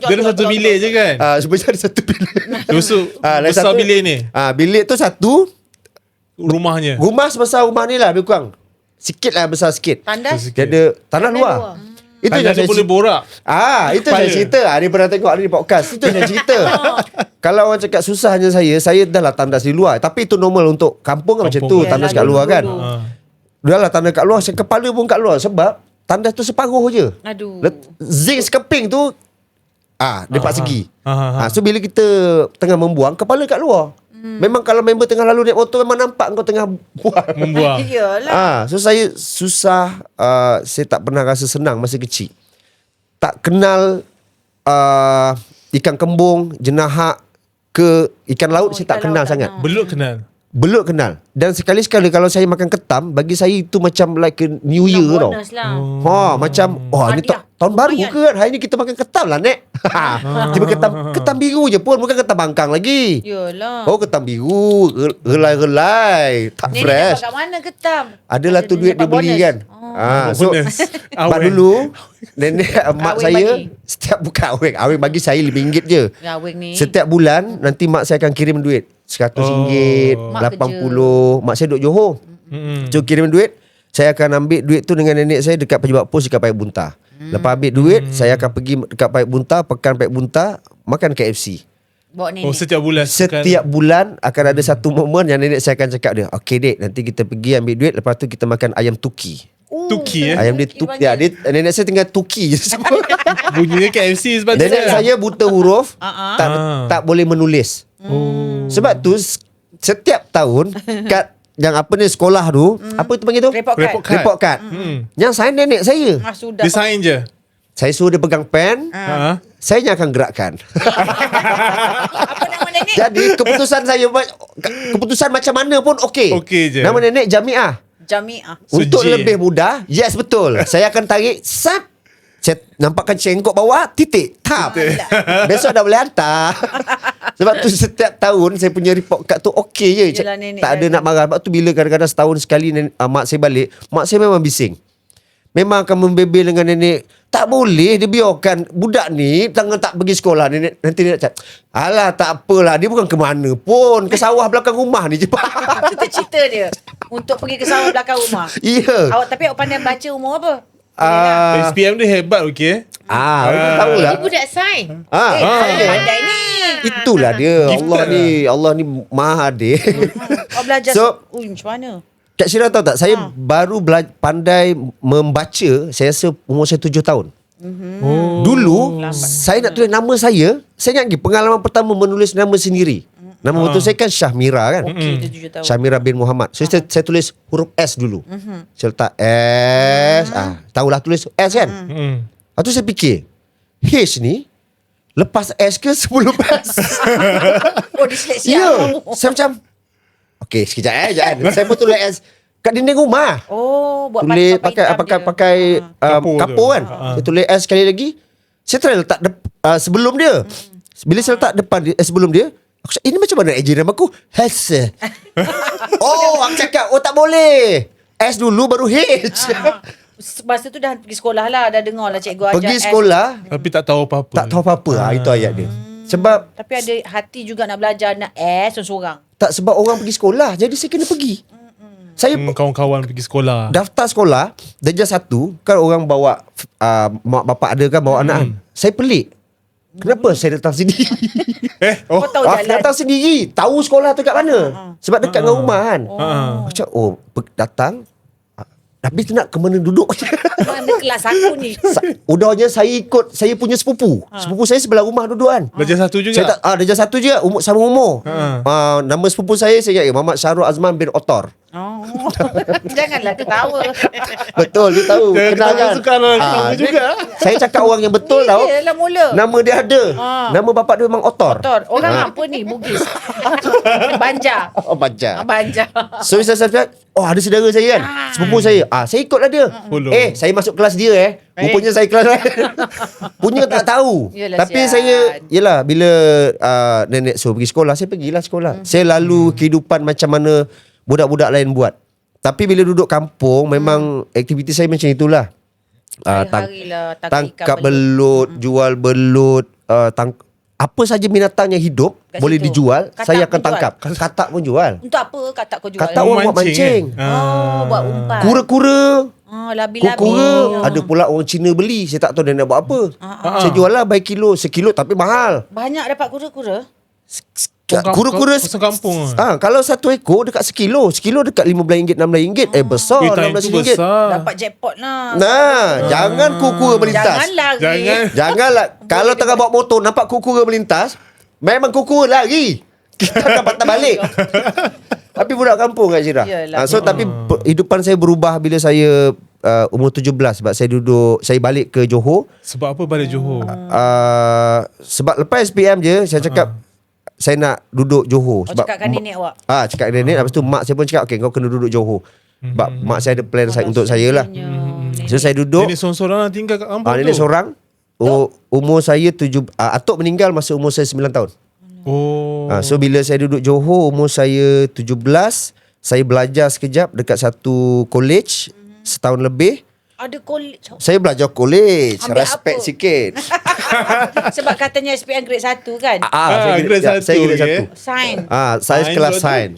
Dia ada satu bilik je kan? Sebenarnya ada satu bilik. Besar lagi besar satu. bilik ni. Bilik tu satu. Rumahnya. Rumah sebesar rumah ni lah lebih kurang. Sikit lah, besar sikit. Tandas? Dia ada tanah luar. Itu Tanya yang dia saya boleh borak. Itu saya cerita. Dia pernah tengok ada di podcast. Itu saya cerita. Kalau orang cakap susahnya saya dah lah tandas di luar. Tapi itu normal untuk kampung kan macam tu. Kampung. Tandas kat luar kan. Dah lah tandas kat luar. Saya kepala pun kat luar. Sebab tandas tu separuh je. Aduh. Zinc sekeping tu depan segi. Aha. So bila kita tengah membuang, kepala kat luar. Memang kalau member tengah lalu naik motor, memang nampak kau tengah buang. Membuang. Iyalah. So saya susah. Saya tak pernah rasa senang masa kecil. Tak kenal ikan kembung, jenahak ke ikan laut. Saya tak ikan kenal laut tak sangat. kenal. Belum kenal. Belum kenal. Dan sekali-sekala kalau saya makan ketam, bagi saya itu macam like a New Year tau. Bonus lah. Macam ni Hadiah. tahun baru Lumayan. ke kan? Hari ni kita makan ketam lah, Nek. Tiba ketam biru je pun, bukan ketam bangkang lagi. Yalah. Ketam biru, relai-relai, tak Nenek fresh. dapat kat mana ketam? Adalah tu duit dia dapat beli bonus. kan. So Bonus. Mak Aweng. dulu nenek mak Aweng saya bagi. setiap buka aweng bagi saya RM5 je. Ya, Aweng ni. Setiap bulan nanti mak saya akan kirim duit RM100, Mak RM80. Mak saya duduk Johor. So kirim duit, saya akan ambil duit tu dengan nenek saya dekat pejabat pos dekat Paik Bunta. Lepas ambil duit, saya akan pergi dekat Paik Bunta, pekan Paik Bunta, makan KFC. Bawa nenek. Oh, setiap bulan. Setiap bulan akan ada satu momen yang nenek saya akan cakap dia, "Okey dek, nanti kita pergi ambil duit, lepas tu kita makan ayam tuki." Tuki Ayam dia tuki. Nenek saya tinggal tuki je semua. Bunyinya KFC sebab tu. Nenek saya buta huruf, tak boleh menulis. Sebab tu setiap tahun kat yang apa ni sekolah tu, apa itu panggil tu? Report card. Report card. Yang sign nenek saya. Sudah. Dia sign je. Saya suruh dia pegang pen, saya yang akan gerakkan. Apa nama nenek? Jadi keputusan macam mana pun okey. Okey je. Nama nenek Jamiah. Jamiah. Untuk Suji. lebih mudah, yes betul. Saya akan tarik sat. Saya nampakkan cengkok bawah, titik, tap. Besok dah boleh hantar. Sebab tu setiap tahun saya punya report card tu okey je. Yelah, nenek Tak ada jaga. nak marah. Sebab tu bila kadang-kadang setahun sekali mak saya balik, mak saya memang bising. Memang akan membebel dengan nenek. Tak boleh dia biarkan budak ni jangan tak pergi sekolah. Nenek, nanti nenek cakap, alah tak apalah, dia bukan ke mana pun, ke sawah belakang rumah ni je. Cita-cita dia untuk pergi ke sawah belakang rumah. Ya. Awak tapi awak pandai baca umur apa? SPM dia hebat, okey. Tahu lah. Ini budak sains. Pandai ni. Itulah dia. Allah ni maha adil. Belajar. So- Macam mana? Kak Syirah tahu tak, saya baru pandai membaca, saya rasa umur saya 7 tahun. Dulu saya nak tulis nama saya ingat lagi pengalaman pertama menulis nama sendiri. Nama betul saya kan Syahmira kan. Okey, dia 7 tahun. Syahmira bin Muhammad. So saya tulis huruf S dulu. Saya letak S. Tahulah tulis S kan. Lepas tu saya fikir, H ni lepas S ke sebelum S? Oh, disleksia. Ya. Saya macam, okey sekejap Saya pun tulis S kat dinding rumah. Oh, buat Tulis hitam dia. pakai kapur kan. Saya tulis S sekali lagi. Saya try letak sebelum dia. Bila saya letak depan dia, sebelum dia, aku cakap, ini macam mana ejen nama aku? Has. Aku cakap, tak boleh. S dulu baru H. Masa tu dah pergi sekolah lah. Dah dengar lah cikgu ajar. Pergi sekolah, Tapi tak tahu apa-apa. tak tahu apa-apa. Itu ayat dia. Sebab Tapi ada hati juga nak belajar. Nak seorang-seorang. sebab orang pergi sekolah, jadi saya kena pergi. Saya Kawan-kawan pergi sekolah. daftar sekolah darjah 1 kan, orang bawa mak bapak ada kan bawa anak kan. Saya pelik. Kenapa saya datang sini? Kau tahu jalan. Datang sendiri. Tahu sekolah tu kat mana. Sebab dekat dengan rumah kan. Macam datang. Habis tu nak ke mana duduk. Mana kelas aku ni? Udahnya saya ikut saya punya sepupu. Sepupu saya sebelah rumah duduk kan. Darjah 1 juga. Saya tak, darjah 1 je, sama umur. Nama sepupu saya ingat Muhammad Syahrul Azman bin Otor. Janganlah ketawa. Betul, dia tahu. Kenal kan. Suka juga. Saya cakap orang yang betul tau. Yelah mula. Nama dia ada. Nama bapak dia memang Otor. Orang apa ni? Bugis. Banjar. Banjar. Banjar. So saya cakap, ada saudara saya kan. Sepupu saya. Saya ikutlah dia. Follow. Saya masuk kelas dia Rupanya saya kelas lain. Punya tak tahu. Yelah, Tapi sian. saya, yelah, bila nenek suruh pergi sekolah, saya pergilah sekolah. Saya lalu kehidupan macam mana budak-budak lain buat. Tapi bila duduk kampung, memang aktiviti saya macam itulah. Hari-hari lah, Tangkap belut, jual belut, apa saja binatang yang hidup Kat boleh situ. dijual, Katak saya akan pun tangkap. Katak pun jual. Untuk apa katak kau jual? Katak orang buat mancing. Buat umpan. Kura-kura, Labi-labi. kura-kura. Ada pula orang Cina beli. Saya tak tahu dia nak buat apa. Saya jual lah by kilo. Sekilo tapi mahal. Banyak dapat kura-kura? Kura-kura Pasal kampung. kalau satu ekor dekat sekilo. Sekilo dekat RM15, RM16. Besar Time tu RM16. besar. Dapat jackpot lah. Jangan kura-kura melintas. Jangan lari. Jangan. Janganlah. Kalau tengah bawa motor nampak kura-kura melintas, memang kura-kura lari. Kita akan patah balik. Tapi budak kampung Kak Syirah. Yalah. Tapi kehidupan saya berubah bila saya umur 17. Sebab saya balik ke Johor. Sebab apa balik Johor? Sebab lepas SPM je, saya cakap saya nak duduk Johor. Sebab cakap dengan nenek awak? Cakap dengan nenek. Lepas tu mak saya pun cakap, okay, kau kena duduk Johor. Sebab mak saya ada plan untuk saya lah. So saya duduk. Nenek seorang-seorang lah tinggal kat kampung tu. Nenek seorang. Umur saya Atuk meninggal masa umur saya 9 tahun. So bila saya duduk Johor, umur saya 17, saya belajar sekejap dekat satu college setahun lebih. Ada college. Saya belajar college, Ambil respect apa? sikit. Sebab katanya SPM grade 1 kan? grade satu, saya grade okay. 1. Sains. Saya Sains kelas tu. sains.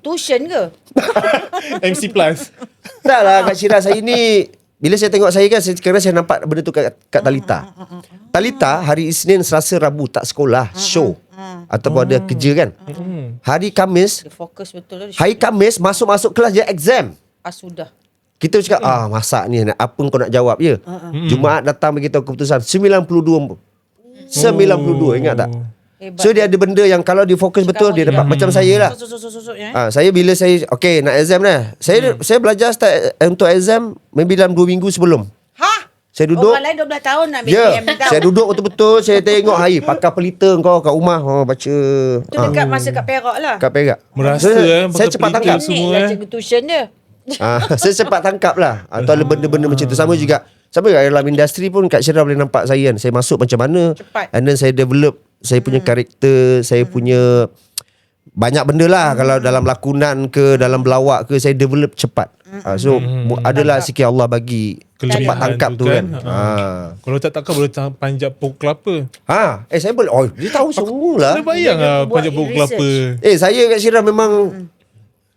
Tuition ke? MC Plus. Tak lah Kak Syirah, saya ni bila saya tengok saya kan, sekarang saya nampak benda tu kat Talita. Talita hari Isnin, Selasa, Rabu tak sekolah, show. Ataupun ada kerja kan. Hari Khamis, Dia fokus betul lah. hari Khamis masuk kelas je exam. Sudah. Kita cakap, masak ni apa kau nak jawab je. Jumaat datang beritahu keputusan 92, ingat tak? Hebat. So dia ada benda yang kalau dia fokus betul, dia dapat macam saya lah. Susuk ya. Saya bila saya okay nak exam dah. Saya belajar start untuk exam maybe dalam 2 minggu sebelum. Saya duduk. Orang lain 12 tahun nak Ya, BPM ni tahu. saya duduk betul-betul. Saya tengok hari pakai pelita kau kat rumah, baca. Tu dekat masa kat Perak lah. Kat Perak. Merasa, saya pakai cepat pelita tangkap. semua, Lah cikgu tuition dia. Saya cepat tangkap lah. Atau ada benda-benda macam tu. Sama juga dalam industri pun Kak Syirah boleh nampak saya kan. Saya masuk macam mana. Cepat. And then saya develop saya punya karakter, saya punya banyak benda lah. Kalau dalam lakonan ke, dalam belawak ke, saya develop cepat. So adalah sikit Allah bagi Kelebihan cepat tangkap tu kan. Kalau tak tangkap boleh panjat pokok kelapa. Saya boleh. Dia tahu semua lah. Saya bayang lah buat panjat pokok research. kelapa. Saya Kak Syirah memang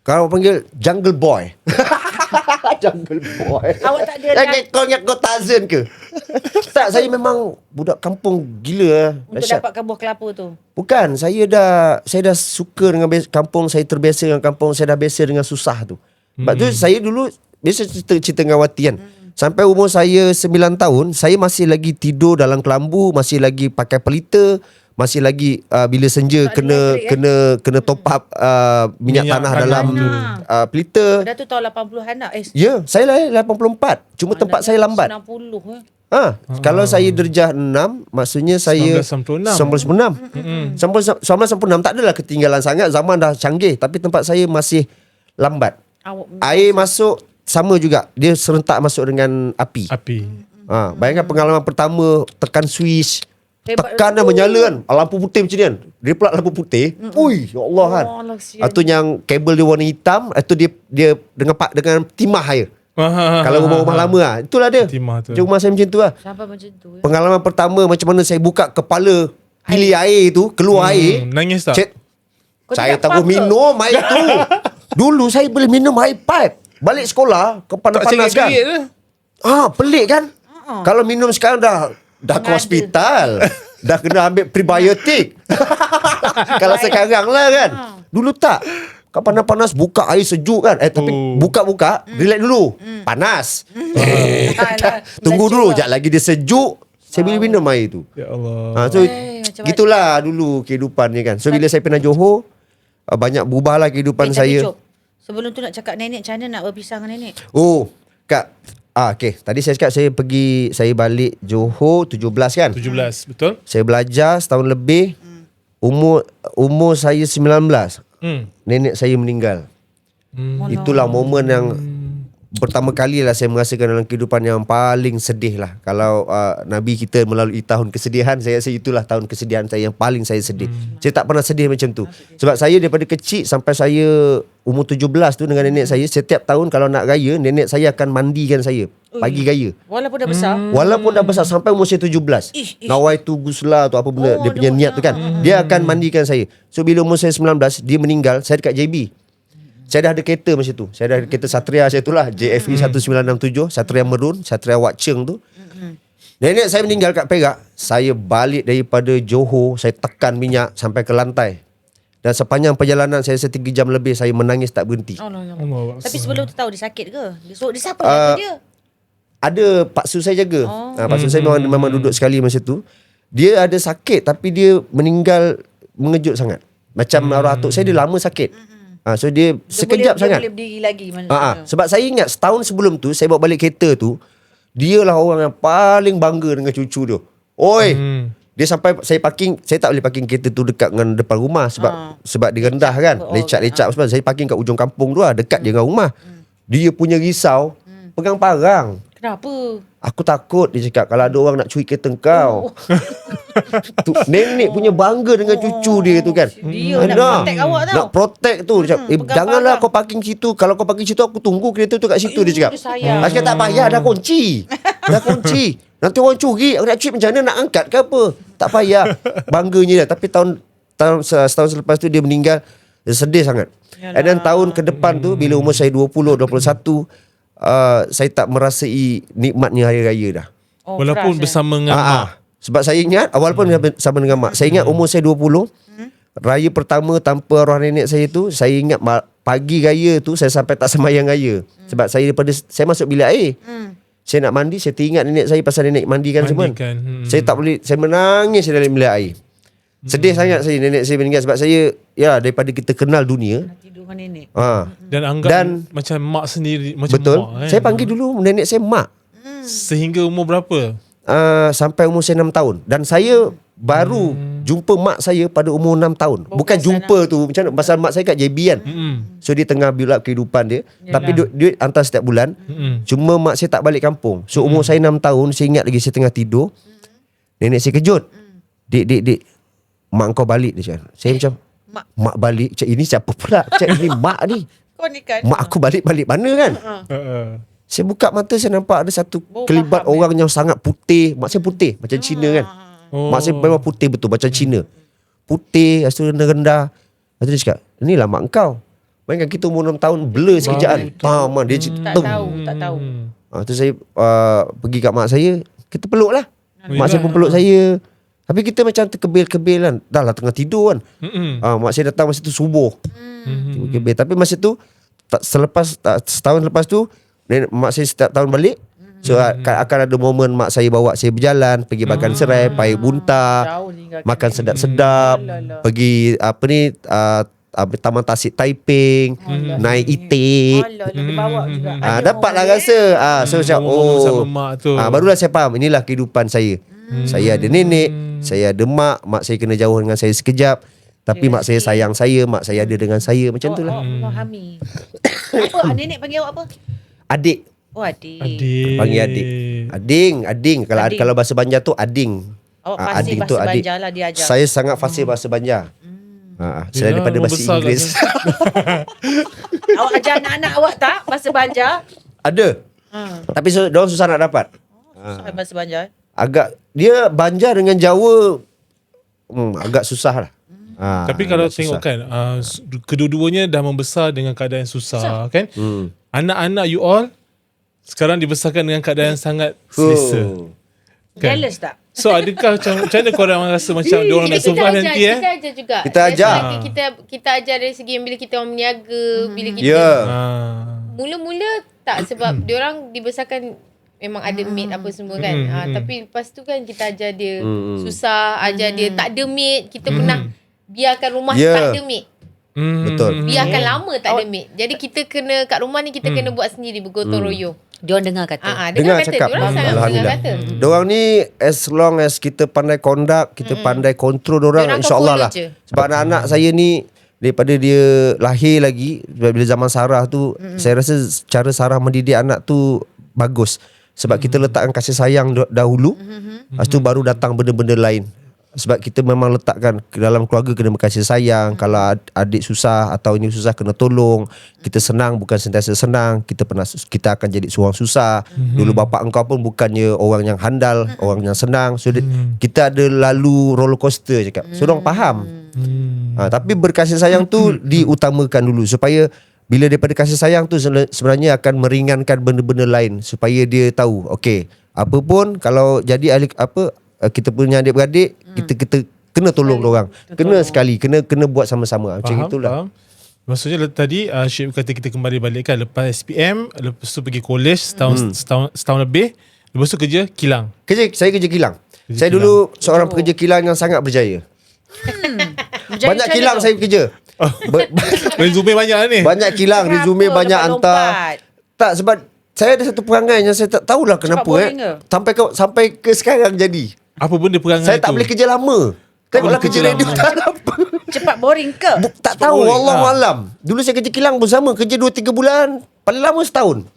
kalau panggil jungle boy. Jungle boy. Awak tak ada Yang kau Tarzan ke? Tak, saya memang budak kampung gila. untuk Dahsyat. dapatkan buah kelapa tu. Bukan, saya dah suka dengan kampung, saya terbiasa dengan kampung, saya dah biasa dengan susah tu. Sebab tu saya dulu biasa cerita dengan Wati kan. Sampai umur saya 9 tahun, saya masih lagi tidur dalam kelambu, masih lagi pakai pelita, masih lagi bila senja Tak ada elektrik, kena top up minyak tanah panas dalam tu. pelita. Dah tu tahun 80-an dah. Ya, saya lahir 84. Cuma tempat saya lambat. 90 Kalau saya darjah 6, maksudnya saya 1996. 1996 tak adalah ketinggalan sangat, zaman dah canggih, tapi tempat saya masih lambat. Awak Air masuk sama juga, dia serentak masuk dengan api. Bayangkan pengalaman pertama tekan switch, Hebat tekan dan menyala kan, lampu putih macam ni kan. Dia pula lampu putih. Ui, ya Allah kan. Allah, kesian. Atau yang kabel dia warna hitam, atau dia dengan timah air. Kalau rumah-rumah lama lah, itulah dia. Timah tu. Rumah saya macam tu lah. sampai macam tu. Pengalaman pertama macam mana saya buka kepala pilih air tu, keluar air. Nangis tak? Kau Saya tidak tak boleh apa-apa. minum air tu. Dulu saya boleh minum air pipe. Balik sekolah, Tak panas-panas kan. cerit ke? Pelik kan? Kalau minum sekarang dah ke hospital. Dah kena ambil prebiotik. Kalau sekarang lah kan. Dulu tak. Kau panas-panas buka air sejuk kan. Tapi buka-buka, relax dulu. Panas. Alah, Tunggu belajar dulu, lah. sekejap lagi dia sejuk. Saya boleh minum air tu. Ya Allah. So macam gitulah dulu kehidupan ni kan. So bila saya pindah Johor, banyak berubahlah kehidupan Tapi, saya. Cok, sebelum tu nak cakap nenek, macam mana nak berpisah dengan nenek? Oh, Kak. Okay. Tadi saya cakap saya balik Johor 17 kan. 17, betul? Saya belajar setahun lebih. Umur saya 19. Nenek saya meninggal. Itulah momen yang pertama kali lah saya merasakan dalam kehidupan yang paling sedih lah. Kalau Nabi kita melalui tahun kesedihan, saya rasa itulah tahun kesedihan saya yang paling saya sedih. Saya tak pernah sedih macam tu. Sebab saya daripada kecil sampai saya umur 17 tu dengan nenek saya, setiap tahun kalau nak raya, nenek saya akan mandikan saya pagi raya. Walaupun dah besar. Walaupun dah besar sampai umur saya 17. Nawaitu gusla tu apa benda, dia punya niat tu kan. Dia akan mandikan saya. So bila umur saya 19, dia meninggal, saya dekat JB. Saya dah ada kereta masa tu. Saya dah ada kereta Satria saya tu lah. JFE 1967. Satria Merun. Satria Wat Cheng tu. Nenek saya meninggal kat Perak. Saya balik daripada Johor. Saya tekan minyak sampai ke lantai. Dan sepanjang perjalanan saya 3 jam lebih. Saya menangis tak berhenti. Allah. Allah. Tapi sebelum tu tahu dia sakit ke? Dia siapa jaga dia? Ada Pak Su saya jaga. Pak Su saya memang duduk sekali masa tu. Dia ada sakit tapi dia meninggal mengejut sangat. Macam arwah atuk saya dia lama sakit. So dia sekejap sangat. Dia boleh berdiri lagi. Sebab saya ingat setahun sebelum tu saya bawa balik kereta tu, dia lah orang yang paling bangga dengan cucu dia. Oi. Dia sampai saya parking, saya tak boleh parking kereta tu dekat dengan depan rumah sebab dia rendah kan. Lecak-lecak sebab saya parking kat ujung kampung tu lah, dekat je dengan rumah. Dia punya risau, pegang parang. Kenapa? Aku takut, dia cakap, kalau ada orang nak curi kereta kau. Tu, nenek punya bangga dengan cucu dia tu kan. Dia nak protect awak tau. Nak protect tu. Dia cakap, pegang janganlah parang. kau parking situ. Kalau kau parking situ, aku tunggu kereta tu kat situ. Dia cakap. Dia sayang. Aku cakap, tak payah, dah kunci. Dah kunci. Nanti orang curi. Aku nak curi macam mana, nak angkat ke apa. Tak payah. Bangganya dia. Tapi setahun selepas tu dia meninggal. Dia sedih sangat. And then tahun ke depan tu, bila umur saya 20, 21, saya tak merasai nikmatnya hari raya dah. Walaupun bersama dengan mak. Sebab saya ingat walaupun bersama dengan mak, saya ingat umur saya 20, raya pertama tanpa arwah nenek saya tu, saya ingat pagi raya tu saya sampai tak sembahyang raya. Sebab saya masuk bilik air. Saya nak mandi, saya teringat nenek saya pasal nenek mandikan semua. Saya tak boleh, saya menangis dalam bilik air. Sedih sangat saya nenek saya meninggal sebab saya daripada kita kenal dunia. Tidur dengan nenek. Dan anggap macam mak sendiri, macam betul. mak. Saya panggil dulu nenek saya mak. Sehingga umur berapa? Sampai umur saya 6 tahun. Dan saya baru jumpa mak saya pada umur 6 tahun. Bukan jumpa tu macam mana, pasal mak saya kat JB kan. So dia tengah build up kehidupan dia. Tapi duit hantar setiap bulan. Cuma mak saya tak balik kampung. So umur saya 6 tahun, saya ingat lagi saya tengah tidur. Nenek saya kejut. Dik, mak kau balik, dia cakap. Saya macam mak balik. Cak, ini siapa pula? Cak, ini mak ni. Kau ni kan. Mak aku balik mana kan? Saya buka mata, saya nampak ada satu kelibat orang yang sangat putih. Mak saya putih macam Cina kan. Mak saya memang putih betul macam Cina. Putih, lepas tu rendah-rendah. Lepas tu dia cakap, inilah mak kau. Bayangkan kita umur 6 tahun blur sekejap. Man, dia Tak tum. tahu, tak tahu. Tu saya pergi kat mak saya, kita peluk lah. Mak saya pun Yalah. peluk saya. Tapi kita macam terkebil-kebil kan. Dah lah tengah tidur kan. Mak saya datang masa tu subuh. Terkebil. Tapi masa tu setahun lepas tu mak saya setiap tahun balik. So akan ada momen mak saya bawa saya berjalan, pergi makan serai, paip bunta, Jauh tinggalkan. makan sedap-sedap, pergi Taman Tasik Taiping, naik itik. Alah, dia bawa juga. Dapatlah rasa. So macam Momen-momen sama mak tu. barulah saya faham inilah kehidupan saya. Saya ada nenek, saya ada mak saya kena jauh dengan saya sekejap. Tapi mak saya sayang saya, mak saya ada dengan saya macam tu lah. Memahami. Apa nenek panggil awak apa? Adik, Oh, adik. panggil adik. Ading. Ading. Kalau bahasa Banjar tu ading. Awak fasih Adik tu bahasa adik. Banjar lah dia ajar. Saya sangat fasih bahasa Banjar. Selain Yalah, daripada orang bahasa besar kat Inggeris. Awak ajar anak-anak awak tak bahasa Banjar? Ada. Tapi diorang susah nak dapat. Susah bahasa Banjar. Agak dia Banjar dengan Jawa agak susah lah. Tapi kalau agak tengok susah. kan kedua-duanya dah membesar dengan keadaan yang susah kan. Anak-anak you all sekarang dibesarkan dengan keadaan yang sangat selesa. Kan? Jealous tak? So adakah macam mana korang rasa macam diorang nak survive nanti Kita ajar juga. Kita ajar. Kita ajar dari segi bila kita orang berniaga, bila kita Ya. mula-mula tak sebab diorang dibesarkan memang ada maid apa semua kan. Tapi lepas tu kan kita ajar dia susah, ajar dia tak ada maid, kita pernah biarkan rumah Ya. tak ada maid. Betul. Biarkan lama tak ada maid. Jadi kita kena kat rumah ni kita kena buat sendiri bergotong royong. Diorang dengar kata. Dengar Dengar kata cakap. diorang sangat dengar Alhamdulillah. kata. Diorang ni as long as kita pandai conduct, kita pandai kontrol diorang, Diorang akan insya-Allah lah. follow je. Sebab anak-anak saya ni daripada dia lahir lagi, bila zaman Sarah tu, saya rasa cara Sarah mendidik anak tu bagus. Sebab kita letakkan kasih sayang dahulu, lepas tu baru datang benda-benda lain. Sebab kita memang letakkan ke dalam keluarga kena berkasih sayang. Kalau adik susah atau ini susah kena tolong. Kita senang bukan sentiasa senang. Kita akan jadi seorang susah. Dulu bapa engkau pun bukannya orang yang handal, orang yang senang. So kita ada lalu roller coaster cakap. So orang faham. Tapi berkasih sayang tu diutamakan dulu supaya bila daripada kasih sayang tu sebenarnya akan meringankan benda-benda lain supaya dia tahu okey apa pun kalau jadi kita punya adik-beradik kita kena tolong dorang. Kena sekali, kena buat sama-sama. Macam itulah. Faham. Maksudnya tadi Syed kata kita kembali balik kan lepas SPM, lepas tu pergi college setahun lebih, lepas tu kerja kilang. Saya kerja kilang. Saya kilang. dulu seorang pekerja kilang yang sangat berjaya. Banyak kilang saya kerja. Resume banyak lah ni. Banyak kilang, Kenapa resume banyak hantar. lompat-lompat? Tak, sebab saya ada satu perangai yang saya tak tahulah kenapa boring ke? sampai ke sekarang jadi. Apa benda perangai Saya tu? tak boleh kerja lama. Tengoklah boleh kerja kerja radio lama. tak apa. Cepat boring ke? Tak tahu, boring. wallahualam. Dulu saya kerja kilang pun sama, kerja 2-3 bulan, paling lama setahun.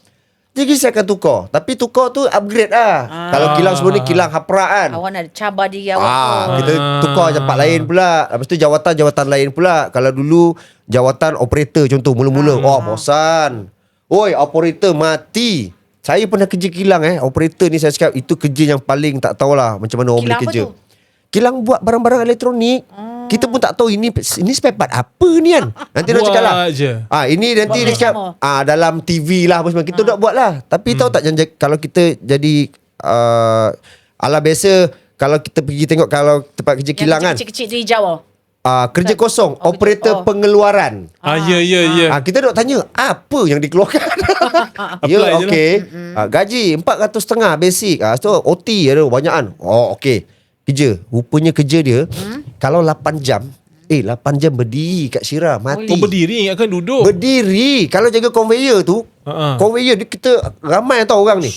Jadi saya akan tukar. Tapi tukar tu upgrade lah. Kalau kilang sebelum ni kilang haprak kan. Awak nak cabar diri awak pun. Kita tukar tempat lain pula. Lepas tu jawatan lain pula. Kalau dulu jawatan operator contoh mula-mula. Bosan. Oi, operator mati. Saya pernah kerja kilang operator ni saya cakap itu kerja yang paling tak tahulah macam mana orang Kilang boleh apa kerja. tu? Kilang buat barang-barang elektronik. Kita pun tak tahu ini spare part apa ni kan. Nanti dia Buat cakap lah. je. Ini nanti Buat dia cakap dalam TV lah apa semua. Kita dah buat lah. Tapi tahu tak kalau kita jadi ala biasa kalau kita pergi tengok kalau tempat kerja kilang kan. Kecil-kecil tu hijau. Kerja kosong, operator pengeluaran. Ya. Kita dok tanya apa yang dikeluarkan. Apply je lah. okey. Gaji 450 basic. So OT ada banyakan. Okey. Kerja. Rupanya kerja dia kalau 8 jam. 8 jam berdiri kat Syirah mati. Kau berdiri ingatkan duduk. Berdiri. Kalau jaga conveyor tu, conveyor dia kita ramai tau orang ni.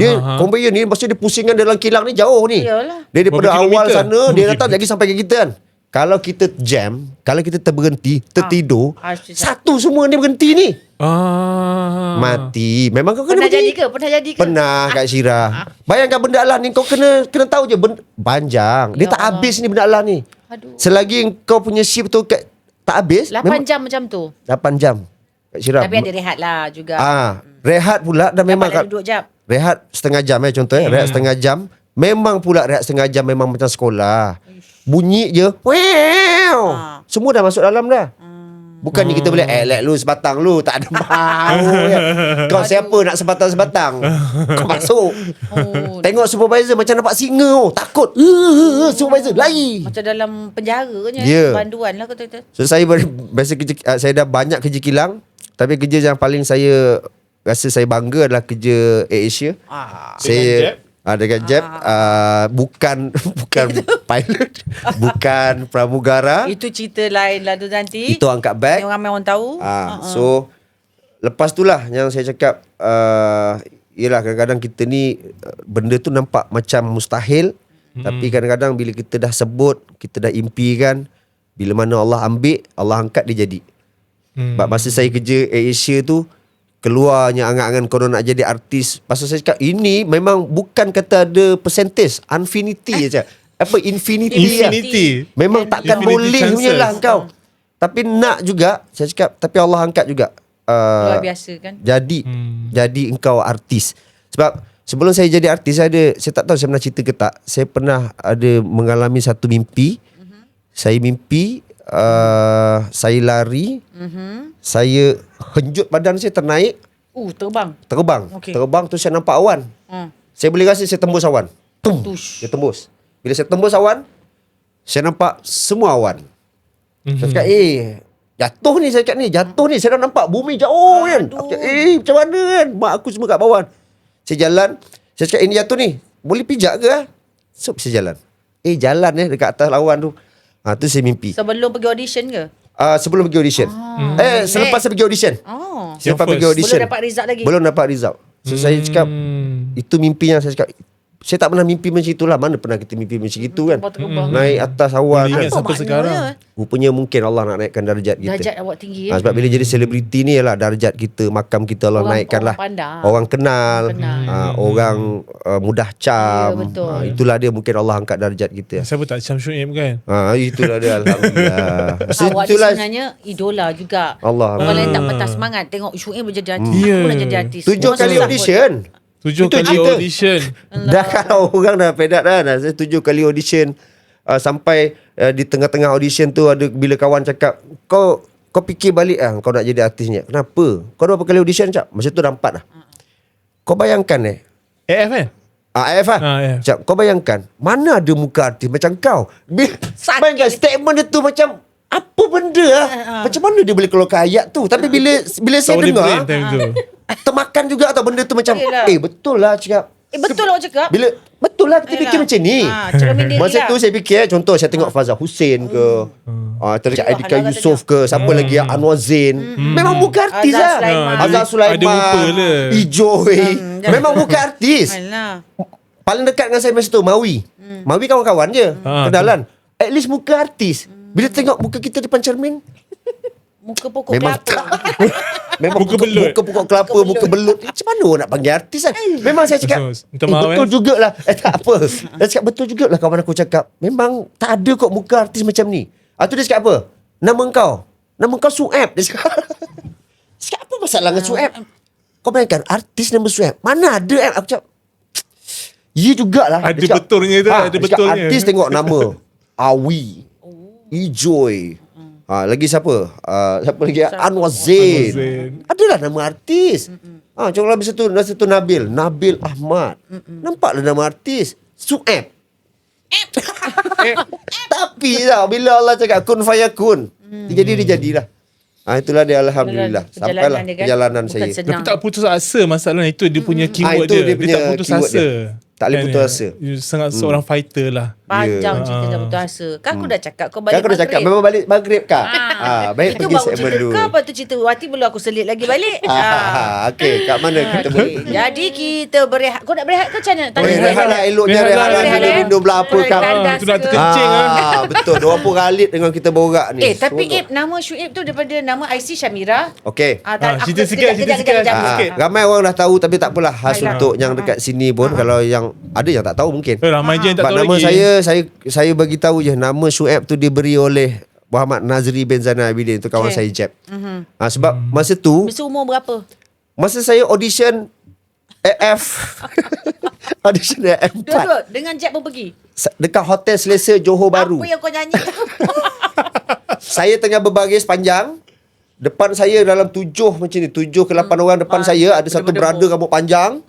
Dia conveyor ni maksudnya dia pusingan dalam kilang ni jauh ni. Yalah. Dia daripada Berapa awal kilometer? sana dia datang lagi sampai ke kita kan. Kalau kita jam, kalau kita terberhenti, tertidur, satu semua dia berhenti ni. Mati. Memang kau kena Pernah jadi pergi. ke? Pernah jadi ke? Pernah kat Syirah. Bayangkan benda Allah ni kau kena tahu je panjang. Dia tak habis ni benda Allah ni. Aduh. Selagi kau punya shift tu tak habis 8 jam macam tu. 8 jam kat Syirah. Tapi ada rehat lah juga. Rehat pula dan memang Dapat duduk jap. rehat setengah jam contoh rehat setengah jam. Memang pula rehat setengah jam memang macam sekolah. Bunyi je. Wow. Semua dah masuk dalam dah. Bukannya kita boleh let lu sebatang lu, tak ada mahu ya. Kau siapa nak sebatang-sebatang? Kau masuk. Oh, Tengok supervisor macam nampak singa, takut. Supervisor lari. macam dalam penjara je. Ya. Panduan lah kata-kata. So saya biasa kerja, saya dah banyak kerja kilang, tapi kerja yang paling saya rasa saya bangga adalah kerja AirAsia. Saya dekat Jeb, bukan pilot, bukan pramugara. Itu cerita lain lah tu nanti. Itu angkat beg. Yang ramai orang tahu. So lepas tu lah yang saya cakap, yelah kadang-kadang kita ni benda tu nampak macam mustahil, tapi kadang-kadang bila kita dah sebut, kita dah impikan, bila mana Allah ambil, Allah angkat, dia jadi. Masa saya kerja AirAsia tu, keluarnya angan-angan konon nak jadi artis. Pasal saya cakap ini memang bukan kata ada percentage, infinity je. Apa infinity lah. Memang takkan Infinity boleh chances. punya lah kau. Tapi nak juga, saya cakap, tapi Allah angkat juga. Luar biasa kan. Jadi engkau artis. Sebab sebelum saya jadi artis, saya tak tahu saya pernah cerita ke tak, saya pernah ada mengalami satu mimpi. Saya mimpi saya lari, saya henjut badan saya ternaik, Terbang. Okey. terbang tu saya nampak awan. Saya boleh rasa saya tembus awan. Tum, Tush. dia tembus. Bila saya tembus awan, saya nampak semua awan. Saya cakap, jatuh ni, saya cakap ni, jatuh ni, saya dah nampak bumi jauh kan. Aku cakap, macam mana kan, mak aku semua kat bawah. Saya jalan, saya cakap, ini jatuh ni, boleh pijak ke? So, saya jalan. Jalan dekat atas lawan tu. Tu saya mimpi. Sebelum pergi audition ke? Sebelum pergi audition. Selepas saya pergi audition. Selepas pergi audition. Belum dapat result lagi. Belum dapat result. So saya cakap, itu mimpi yang saya cakap, saya tak pernah mimpi macam itulah. Mana pernah kita mimpi macam itu kan. Naik atas awan Ingat kan. sampai sekarang. Rupanya mungkin Allah nak naikkan darjat kita. Darjat awak tinggi Sebab bila jadi selebriti ni ialah darjat kita, makam kita Allah naikkan lah. pandang. Orang kenal, orang mudah cam. Ya, betul. Itulah dia, mungkin Allah angkat darjat kita. Siapa tak Syam Syuib kan? Itulah dia, Alhamdulillah. Awak ni Itulah sebenarnya idola juga. Allah. Orang lain tak patah semangat tengok Syuib berjadi artis. Ya. Aku nak jadi artis. 7 kali Susah audition. 7 Itu kali cerita. audition. Dah kalau orang dah pedat dah. Saya 7 kali audition. Sampai di tengah-tengah audition tu ada bila kawan cakap, kau fikir balik kau nak jadi artisnya. Kenapa? Kau dah berapa kali audition cak? Masa tu dah 4 dah. Kau bayangkan AF kan? AF lah. AF. Cak, kau bayangkan mana ada muka artis macam kau. Bayangkan statement dia tu macam apa benda Macam mana dia boleh keluarkan ayat tu. Tapi bila saya Tak boleh dengar, brain time tu. termakan juga tau benda tu macam Yelah. betul lah cakap. betul awak cakap. Bila betul lah kita Yelah. fikir macam ni. cermin diri Masa lah. tu saya fikir, contoh saya tengok Fazal Hussein ke, terdekat Cakap Aidika halang Yusof ke, siapa lagi yang Anwar Zain. Memang muka artis Azhar lah. Sulaiman. Azhar Sulaiman. Ada muka lah. Ijoy. Memang muka artis. Alah. Paling dekat dengan saya masa tu Mawi. Mawi kawan-kawan je, kenalan. At least muka artis. Bila tengok muka kita depan cermin, Muka pokok memang kelapa. memang Muka belut. muka pokok kelapa, muka belut. Macam mana orang nak panggil artis kan? Memang saya cakap, Minta maaf, betul jugalah. Tak apa. Saya cakap betul jugalah kawan aku cakap. Memang tak ada kok muka artis macam ni. Tu dia cakap apa? Nama kau Sueb. Dia cakap. Cakap apa masalah dengan Sueb? Kau bayangkan artis nama Sueb. Mana ada Aku cakap, ya jugalah. Ada Dia cakap, betulnya tu, ada dia cakap, betulnya. artis tengok nama Awi, Ijoy. Lagi siapa? Siapa lagi? Anwar Zain. Adalah nama artis. Contoh masa tu Nabil Ahmad. Nampaklah nama artis. Sueb. Tapi bila Allah cakap kun fayakun, dia jadilah. Itulah dia, alhamdulillah. Sampailah Perjalanan dia kan, perjalanan bukan saya. senang. Tapi tak putus asa masalahnya. Itu dia punya keyword itu dia. dia punya tak putus keyword asa. Tak boleh Kan, putus asa. You sangat seorang fighter lah. Panjang cerita dah putus asa. Kan aku dah cakap kau Kan balik aku dah cakap maghrib. memang balik maghrib kah? Baik Itu pergi baru segmen cerita dulu. kau. Lepas tu cerita Wati belum aku selit lagi balik. Okey, kat mana kita boleh? Jadi kita berehat. Kau nak berehat ke macam mana? Boleh rehat lah, eloknya Rehat rehat lah, lah, rehat minum belah apa kan. Itu nak terkencing Betul, diorang pun galit dengan kita borak ni. Tapi Seronok. nama Syuib tu daripada nama IC Syamira. Okey. cerita sikit, sikit. Ramai orang dah tahu tapi tak apalah. Khas Baiklah. untuk yang dekat sini pun, kalau yang ada yang tak tahu mungkin. Ramai je yang tak Sebab tahu nama lagi. saya bagi tahu je, nama Syuib tu diberi oleh Muhammad Nazri bin Zainal Abidin, tu kawan saya Jeb. Sebab masa tu, Masa umur berapa? masa saya audition AF audition AF 4 Dua-dua dengan Jeb pun pergi. dekat Hotel Selesa Johor Bahru. Apa yang kau nyanyi? Saya tengah berbaris panjang. Depan saya dalam 7 macam ni, 7 ke 8 orang depan saya, ada satu brother rambut panjang.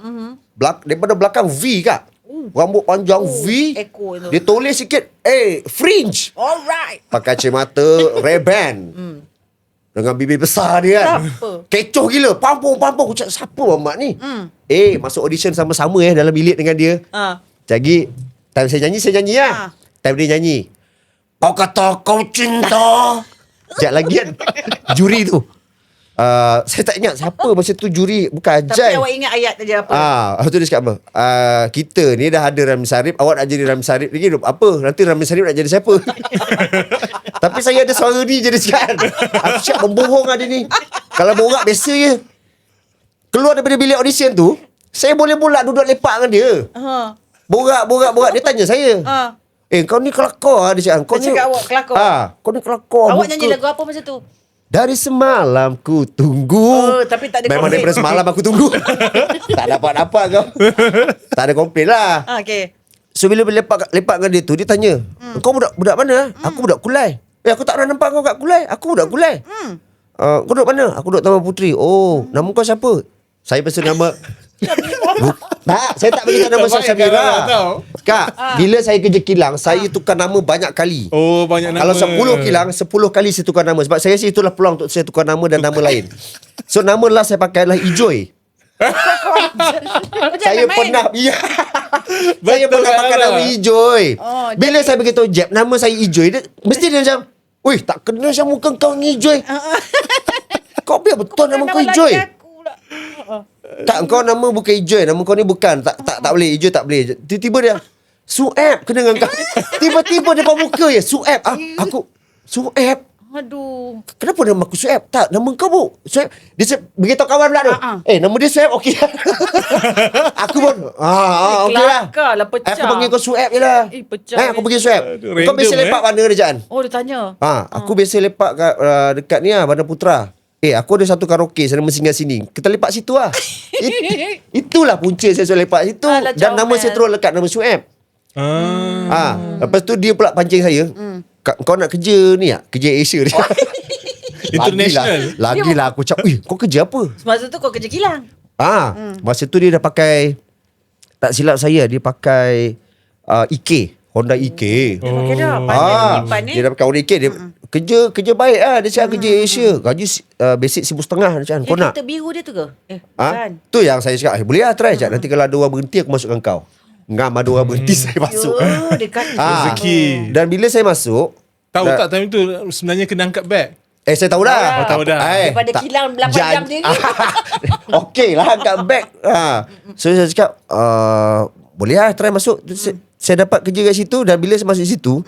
Daripada belakang V Kak. Rambut panjang V. Ekor tu. Dia tulis sikit, fringe. Alright. Pakai kacamata, Ray-Ban. Dengan bibir besar dia kan. Siapa? Kecoh gila. Pampung. Aku cakap, siapa Mamat ni? Masuk audition sama-sama dalam bilik dengan dia. Jadi, time saya nyanyi lah. Time dia nyanyi. Kau kata kau cinta. Sekejap lagi kan. Juri tu. Saya tak ingat siapa masa tu juri. Bukan Ajay. Tapi awak ingat ayat tadi apa? Lepas tu dia cakap apa? Kita ni dah ada Ramli Sarip. Awak nak jadi Ramli Sarip lagi apa? Nanti Ramli Sarip nak jadi siapa? Tapi saya ada suara ni je dia cakap kan. Aku cakap membohong lah dia ni. Kalau borak biasa je. Keluar daripada bilik audition tu, saya boleh duduk lepak dengan dia. Borak. Dia tanya saya. Kau ni kelakar lah, dia cakap. Kau Dia cakap awak kelakar? Kau ni kelakar. Awak nyanyi lagu apa masa tu? Dari semalam ku tunggu. Tapi tak ada Memang komplain. daripada semalam aku tunggu. Tak dapat kau. Tak ada komplain lah. Okay. So bila lepak dengan dia tu, dia tanya, kau budak mana? Aku budak Kulai. Aku tak pernah nampak kau kat Kulai. Aku budak Kulai. Kau duduk mana? Aku duduk Taman Puteri. Nama kau siapa? Saya pasal nama tak, saya tak beritahu nama saya Syamira. Kak, bila saya kerja kilang, saya tukar nama banyak kali. Banyak nama. Kalau 10 kilang, 10 kali saya tukar nama. Sebab saya rasa itulah peluang untuk saya tukar nama dan nama lain. So nama last saya pakai adalah Ijoy. Saya pernah saya pernah pakai nama Ijoy. Bila saya beritahu Jeb nama saya Ijoy, mesti dia macam, "Wih, tak kenal macam muka kau ni Ijoy." Kau biar betul nama kau Ijoy. Tak, kau nama bukan Ijoy. Nama kau ni bukan. Tak boleh. Ijoy tak boleh. Tiba-tiba dia, Sueb kena dengan kau. Tiba-tiba depan muka je. Sueb. Aku Sueb. Aduh. Kenapa nama aku Sueb? Tak, nama kau bu Sueb. Dia beritahu kawan pula tu. Nama dia Sueb. Okey. Aku pun okey lah. Kelakar lah, pecah. Aku panggil kau Sueb je lah. Pecah. Aku panggil Sueb. Aduh, Kau biasa random, lepak mana kerjaan? Oh, dia tanya. Aku biasa lepak kat, dekat ni lah, Bandar Putra. Aku ada satu karaoke saya nama Singgah Sini. Kita lepak situ lah. Itulah punca saya suruh lepak situ. Alah, Dan nama comel. saya terus lekat nama Sueb. Lepas tu dia pula pancing saya. Kau nak kerja ni tak? Kerja Asia dia. International. Lagilah aku cakap, kau kerja apa? Masa tu kau kerja kilang. Masa tu dia dah pakai, tak silap saya, dia pakai EK. Honda EK. Dia pakai dah. Pandai menyimpan ni. Dia dah pakai Honda EK. Dia kerja baik lah. Dia cakap kerja Asia. Gaji basic 1,500. Dia cakap, kau nak? Kita biru dia tu ke? Bukan. Tu yang saya cakap, boleh lah try cakap. Nanti kalau ada orang berhenti aku masukkan kau. Ngam ada orang berhenti saya masuk. Dia kata. Rezeki. Dan bila saya masuk, Tahu tak time tu sebenarnya kena angkat beg? saya tahu dah. tahu dah. Daripada kilang 8 jam dia ni. Okey lah angkat beg. So saya cakap, boleh lah try masuk. Saya dapat kerja kat situ. Dan bila saya masuk situ,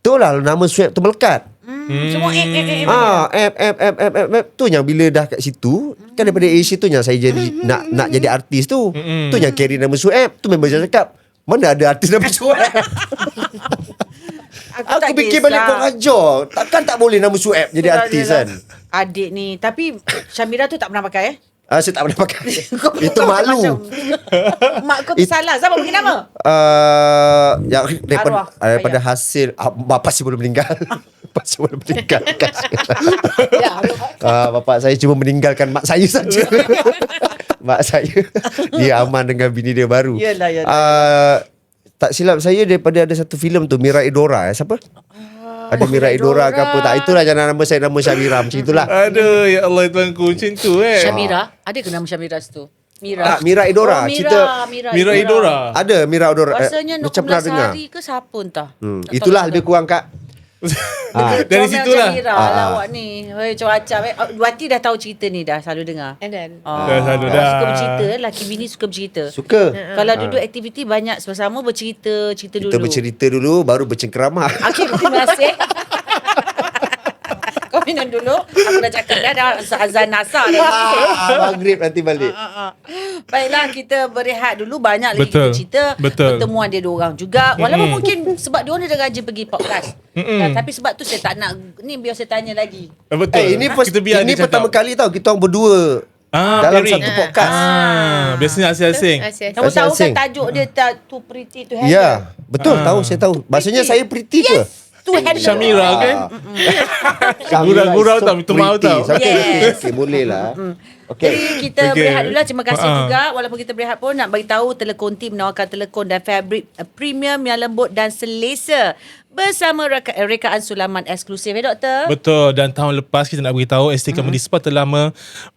tu lah nama Sueb tu melekat. Semua app tu yang bila dah kat situ kan daripada Asia tu yang saya jadi nak jadi artis tu. Tu yang carry nama Sueb. Tu member saya cakap, mana ada artis nama Sueb? Aku fikir balik kau ajar. Takkan tak boleh nama Sueb jadi artis kan? Adik ni. Tapi Syamira tu tak pernah pakai Saya tak pernah pakai. Itu malu. Mak kau salah. Siapa bagi nama? Yang daripada hasil bapa saya belum meninggal. Bapa saya belum meninggal. Bapa saya cuma meninggalkan mak saya saja. Mak saya dia aman dengan bini dia baru. Yalah. Tak silap saya daripada ada satu filem tu Mira Edora. Siapa? Ada Mira Edora ke apa tak. Itulah jangan nama saya nama Syamira. Macam itulah. Aduh, ya Allah tuanku, macam tu Syamira. Ada ke nama Syamira situ? Mira. Mira Edora. Mira Edora. Ada Mira Edora. Rasanya macam pernah 16 dengar. hari ke siapa entah. Itulah lebih kurang Kak. Dari situlah. Syamira lah awak ni. Macam-macam. Wati dah tahu cerita ni dah. Selalu dengar. Dan Dah selalu dah. Suka bercerita. Laki bini suka bercerita. Suka. Kalau duduk aktiviti banyak bersama bercerita dulu. Kita bercerita dulu baru bercengkerama. Okey, terima kasih. Kau minum dulu. Aku dah cakap dah azan asar dah. Maghrib nanti balik. Baiklah, kita berehat dulu. Banyak lagi Betul. kita cerita. Betul. Pertemuan dia dua orang juga. Walaupun mungkin sebab dia orang dah rajin pergi podcast. Tapi sebab tu saya tak nak. Ni biar saya tanya lagi. Betul. Ini biar ini dia pertama cakap. kali tau kita orang berdua dalam pairing. satu podcast. Biasanya asing-asing. Kamu tahu kan Asing-asing. tajuk dia too pretty to handle. Ya, betul tahu saya tahu. Maksudnya saya pretty ke? to handle. Syamira, okay? Syamira Gurau-gurau is tau, minta maaf tau. Yes. Okay, boleh lah. Jadi kita Okay. berehat dulu lah. Terima kasih Ha-ha. juga. Walaupun kita berehat pun nak beritahu Telekonti menawarkan telekon dan fabric premium yang lembut dan selesa bersama rekaan sulaman eksklusif doktor. Betul, dan tahun lepas kita nak beritahu STK Medispa telah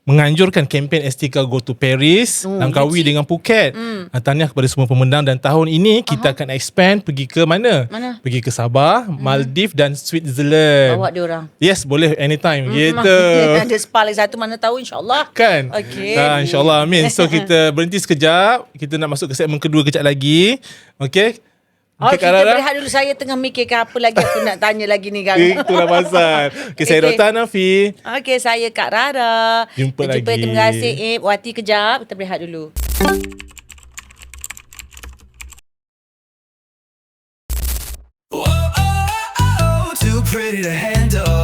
menganjurkan kempen STK Go to Paris, Langkawi dengan Phuket. Tahniah kepada semua pemenang, dan tahun ini kita akan expand pergi ke mana? Pergi ke Sabah, Maldives dan Switzerland. Bawa dia orang. Yes, boleh anytime. Gitu. Ada spa lagi satu, mana tahu insyaAllah. Kan? Okey. InsyaAllah, amin. So kita berhenti sekejap. Kita nak masuk ke segmen kedua kejap lagi. Okay? Oh, Kak kita Rara? berehat dulu. Saya tengah mikirkan apa lagi aku nak tanya lagi ni kan. Itulah pasal. Okay, saya Okay. Dr. Hanafi. Okey, saya Kak Rara. Jumpa lagi. Terima kasih. Wati kejap. Kita berehat dulu. Whoa, oh, oh, oh, too pretty to handle.